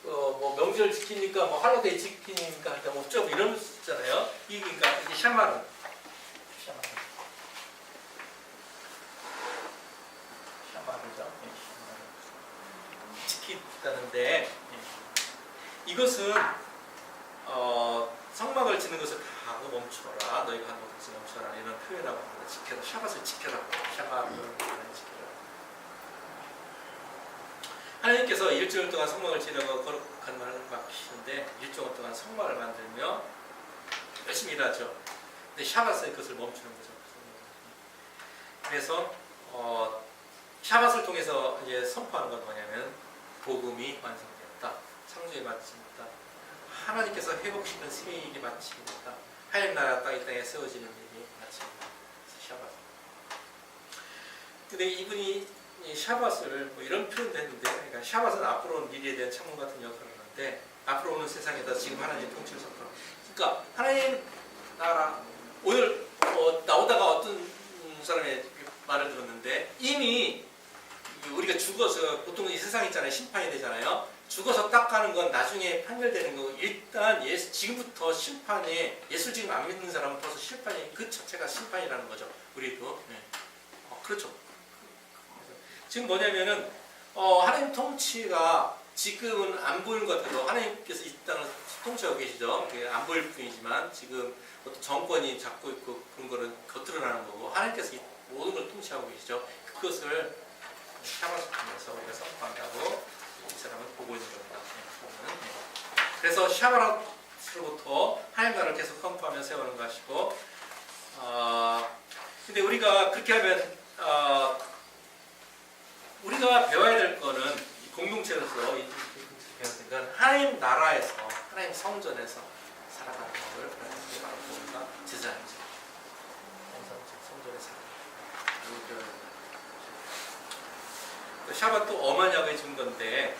뭐 명절 지키니까 뭐 할로데이 지키니까 할 때 옵저버 이런 거 쓰잖아요. 그러니까 이게 샤마르. 지키다는데 이것은 성막을 짓는 것을 다 하고 멈춰라, 너희가 하는 것을 멈춰라 이런 표현하고 합니다. 지켜라, 샤밧을 지켜라, 샤밧을 지켜라. 하나님께서 일주일 동안 성막을 지으라고 거룩한 말을 맡기시는데 일주일 동안 성막을 만들며 열심히 일하죠. 근데 샤밧은 그것을 멈추는 거죠. 그래서 샤밧을 통해서 이제 선포하는 건 뭐냐면 복음이 완성되었다. 창조의 마침이다. 하나님께서 회복시키는 세일이 마침이다. 하나님 나라 땅 이 땅에 세워지는 일이 마침이다. 샤밧. 근데 이분이 이 샤밧을 뭐 이런 표현도 했는데, 그러니까 샤밧은 앞으로 온 미래에 대한 창문 같은 역할을 하는데 앞으로 오는 세상에다 지금 하나님의 통치를 선포하는. 그러니까 하나님 나라 오늘 나오다가 어떤 사람의 말을 들었는데 이미 우리가 죽어서 보통 이 세상 있잖아요. 심판이 되잖아요. 죽어서 딱 가는 건 나중에 판결되는 거고 일단 지금부터 심판에 예수 지금 안 믿는 사람은 벌써 심판이 그 자체가 심판이라는 거죠. 우리도. 네. 그렇죠. 지금 뭐냐면은 하나님 통치가 지금은 안 보이는 것 같아도 하나님께서 이 땅을 통치하고 계시죠. 안 보일 뿐이지만 지금 어떤 정권이 잡고 있고 그런 거는 겉으로 나는 거고 하나님께서 이 모든 걸 통치하고 계시죠. 그것을 샤밧을 통해서 우리가 선포한다고 이 사람은 보고 있는 겁니다. 그래서 샤밧으로부터 하나님 나라를 계속 선포하며 세우는 것이고 근데 우리가 그렇게 하면 우리가 배워야 될 거는 공동체로서 배웠으니까 하나님 나라에서 하나님 성전에서 살아가는 것을 그게 바로 우리가 제자이죠. 성전에 살아가는 샤밧도 어마냐고의 증거인데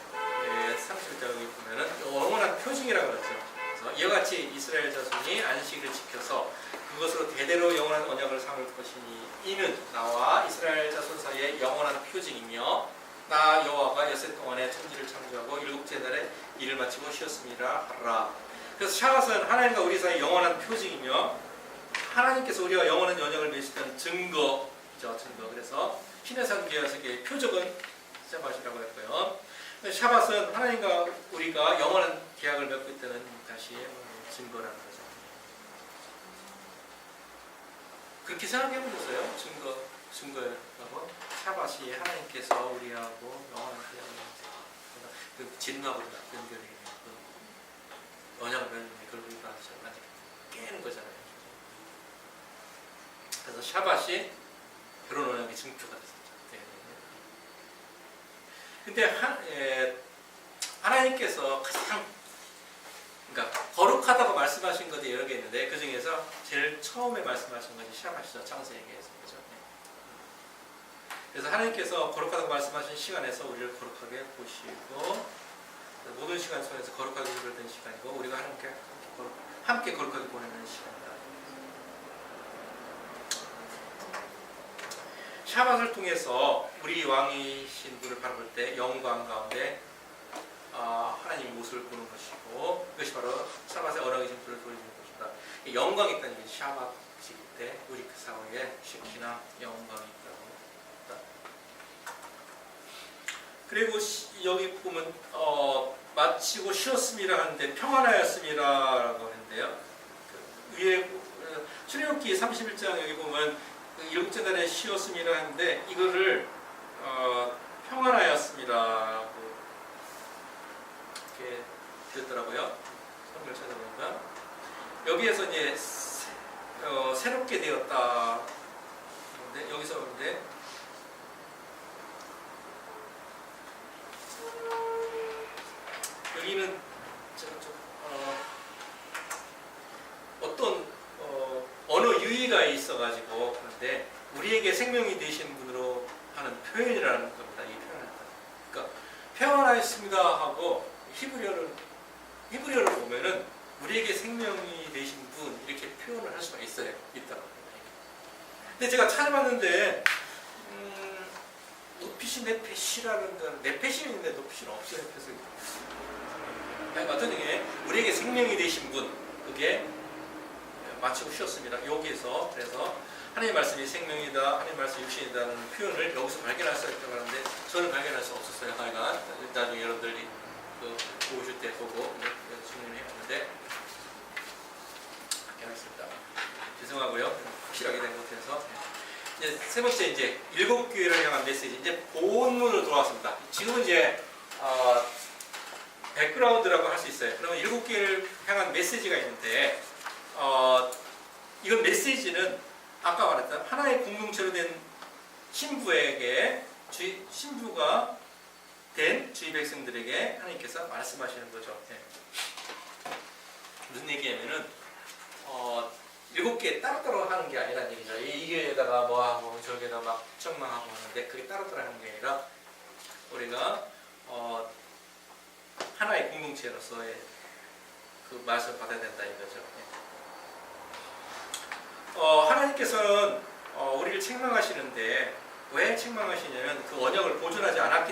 31장에 보면은 영원한 표징이라고 그러죠. 그래서 이와 같이 이스라엘 자손이 안식을 지켜서 그것으로 대대로 영원한 언약을 삼을 것이니 이는 나와 이스라엘 자손 사이의 영원한 표징이며 나 여호와가 엿새 동안에 천지를 창조하고 일곱째 날에 일을 마치고 쉬었습니다 하라. 그래서 샤밧은 하나님과 우리 사이의 영원한 표징이며 하나님께서 우리와 영원한 언약을 맺으셨다는 증거죠. 증거. 그래서 신의 상계에서의 표적은 샤밧이라고 했고요. 샤밧은 하나님과 우리가 영원한 계약을 맺고 있다는 다시 증거라는 거죠. 그렇게 생각해 보셨어요? 증거라고? 샤밧이 하나님께서 우리하고 영원한 계약을 맺고 진노하고 연결이 그 언약을 맺는 그걸 우리가 깨는 거잖아요. 그래서 샤밧이 결혼 언약의 증표가 됐어요. 근데 하나님께서 가장 그러니까 거룩하다고 말씀하신 것이 여러 개 있는데 그 중에서 제일 처음에 말씀하신 것이 샤밧이죠. 창세기에서 그죠. 그래서 하나님께서 거룩하다고 말씀하신 시간에서 우리를 거룩하게 보시고 모든 시간 속에서 거룩하게 연결된 시간이고 우리가 함께 거룩하게 보내는 시간이다. 샤밧을 통해서 우리 왕이신 분을 바라볼 때 영광 가운데 하나님 모습을 보는 것이고, 그것이 바로 샤밧의 언어이신 분을 보여주는 것입니다. 영광이 있다는 게 샤밧 지킬 때 우리 그 사회에 쉐키나 영광이 있다고 합니다. 그리고 여기 보면 마치고 쉬었습니다 하는데 평안하였습니다라고 했는데요. 그 위에 출애굽기 31장 여기 보면 일곱 재단에 쉬었습니다 하는데 이거를 평안하였습니다라고 이렇게 되었더라고요. 성경을 찾아보니까 여기에서 이제 새롭게 되었다. 근데 여기서 근데 여기는 어떤 언어 유희가 있어가지고 그런데 우리에게 생명이 되신 분으로 하는 표현이라는 겁니다. 이 표현을. 그러니까 평안하였습니다 하고 히브리어를 보면은 우리에게 생명이 되신 분 이렇게 표현을 할 수가 있다고. 근데 제가 찾아봤는데 노핏이 네페시라는 건 네페시는 있는데 노핏은 없어요. 그래서 어떤 중에 우리에게 생명이 되신 분 그게 마치고 쉬었습니다. 여기에서 그래서 하나님의 말씀이 생명이다, 하나님의 말씀이 육신이다는 표현을 여기서 발견할 수 있다고 하는데 저는 발견할 수 없었어요. 하여간 나중에 여러분들이 보실 때 보고 질문을 해봤는데 발견했습니다. 죄송하고요. 확실하게 된 못해서. 이제 세 번째 이제 일곱 교회를 향한 메시지. 이제 본문으로 돌아왔습니다. 지금은 이제 백그라운드라고 할 수 있어요. 그러면 일곱 교회를 향한 메시지가 있는데 이건 메시지는 아까 말했던 하나의 공동체로 된 신부에게 신부가 된 주의 백성들에게 하나님께서 말씀하시는 거죠. 네. 무슨 얘기냐면은 일곱 개 따로따로 하는 게 아니라는 얘기죠. 이 교회에다가 뭐 하고 저기에다 막 청망하고 하는데 그게 따로따로 하는 게 아니라 우리가 하나의 공동체로서의 그 말씀을 받아야 된다 이거죠. 하나님께서는 우리를 책망하시는데 왜 책망하시냐면 그 언약을 보존하지 않았기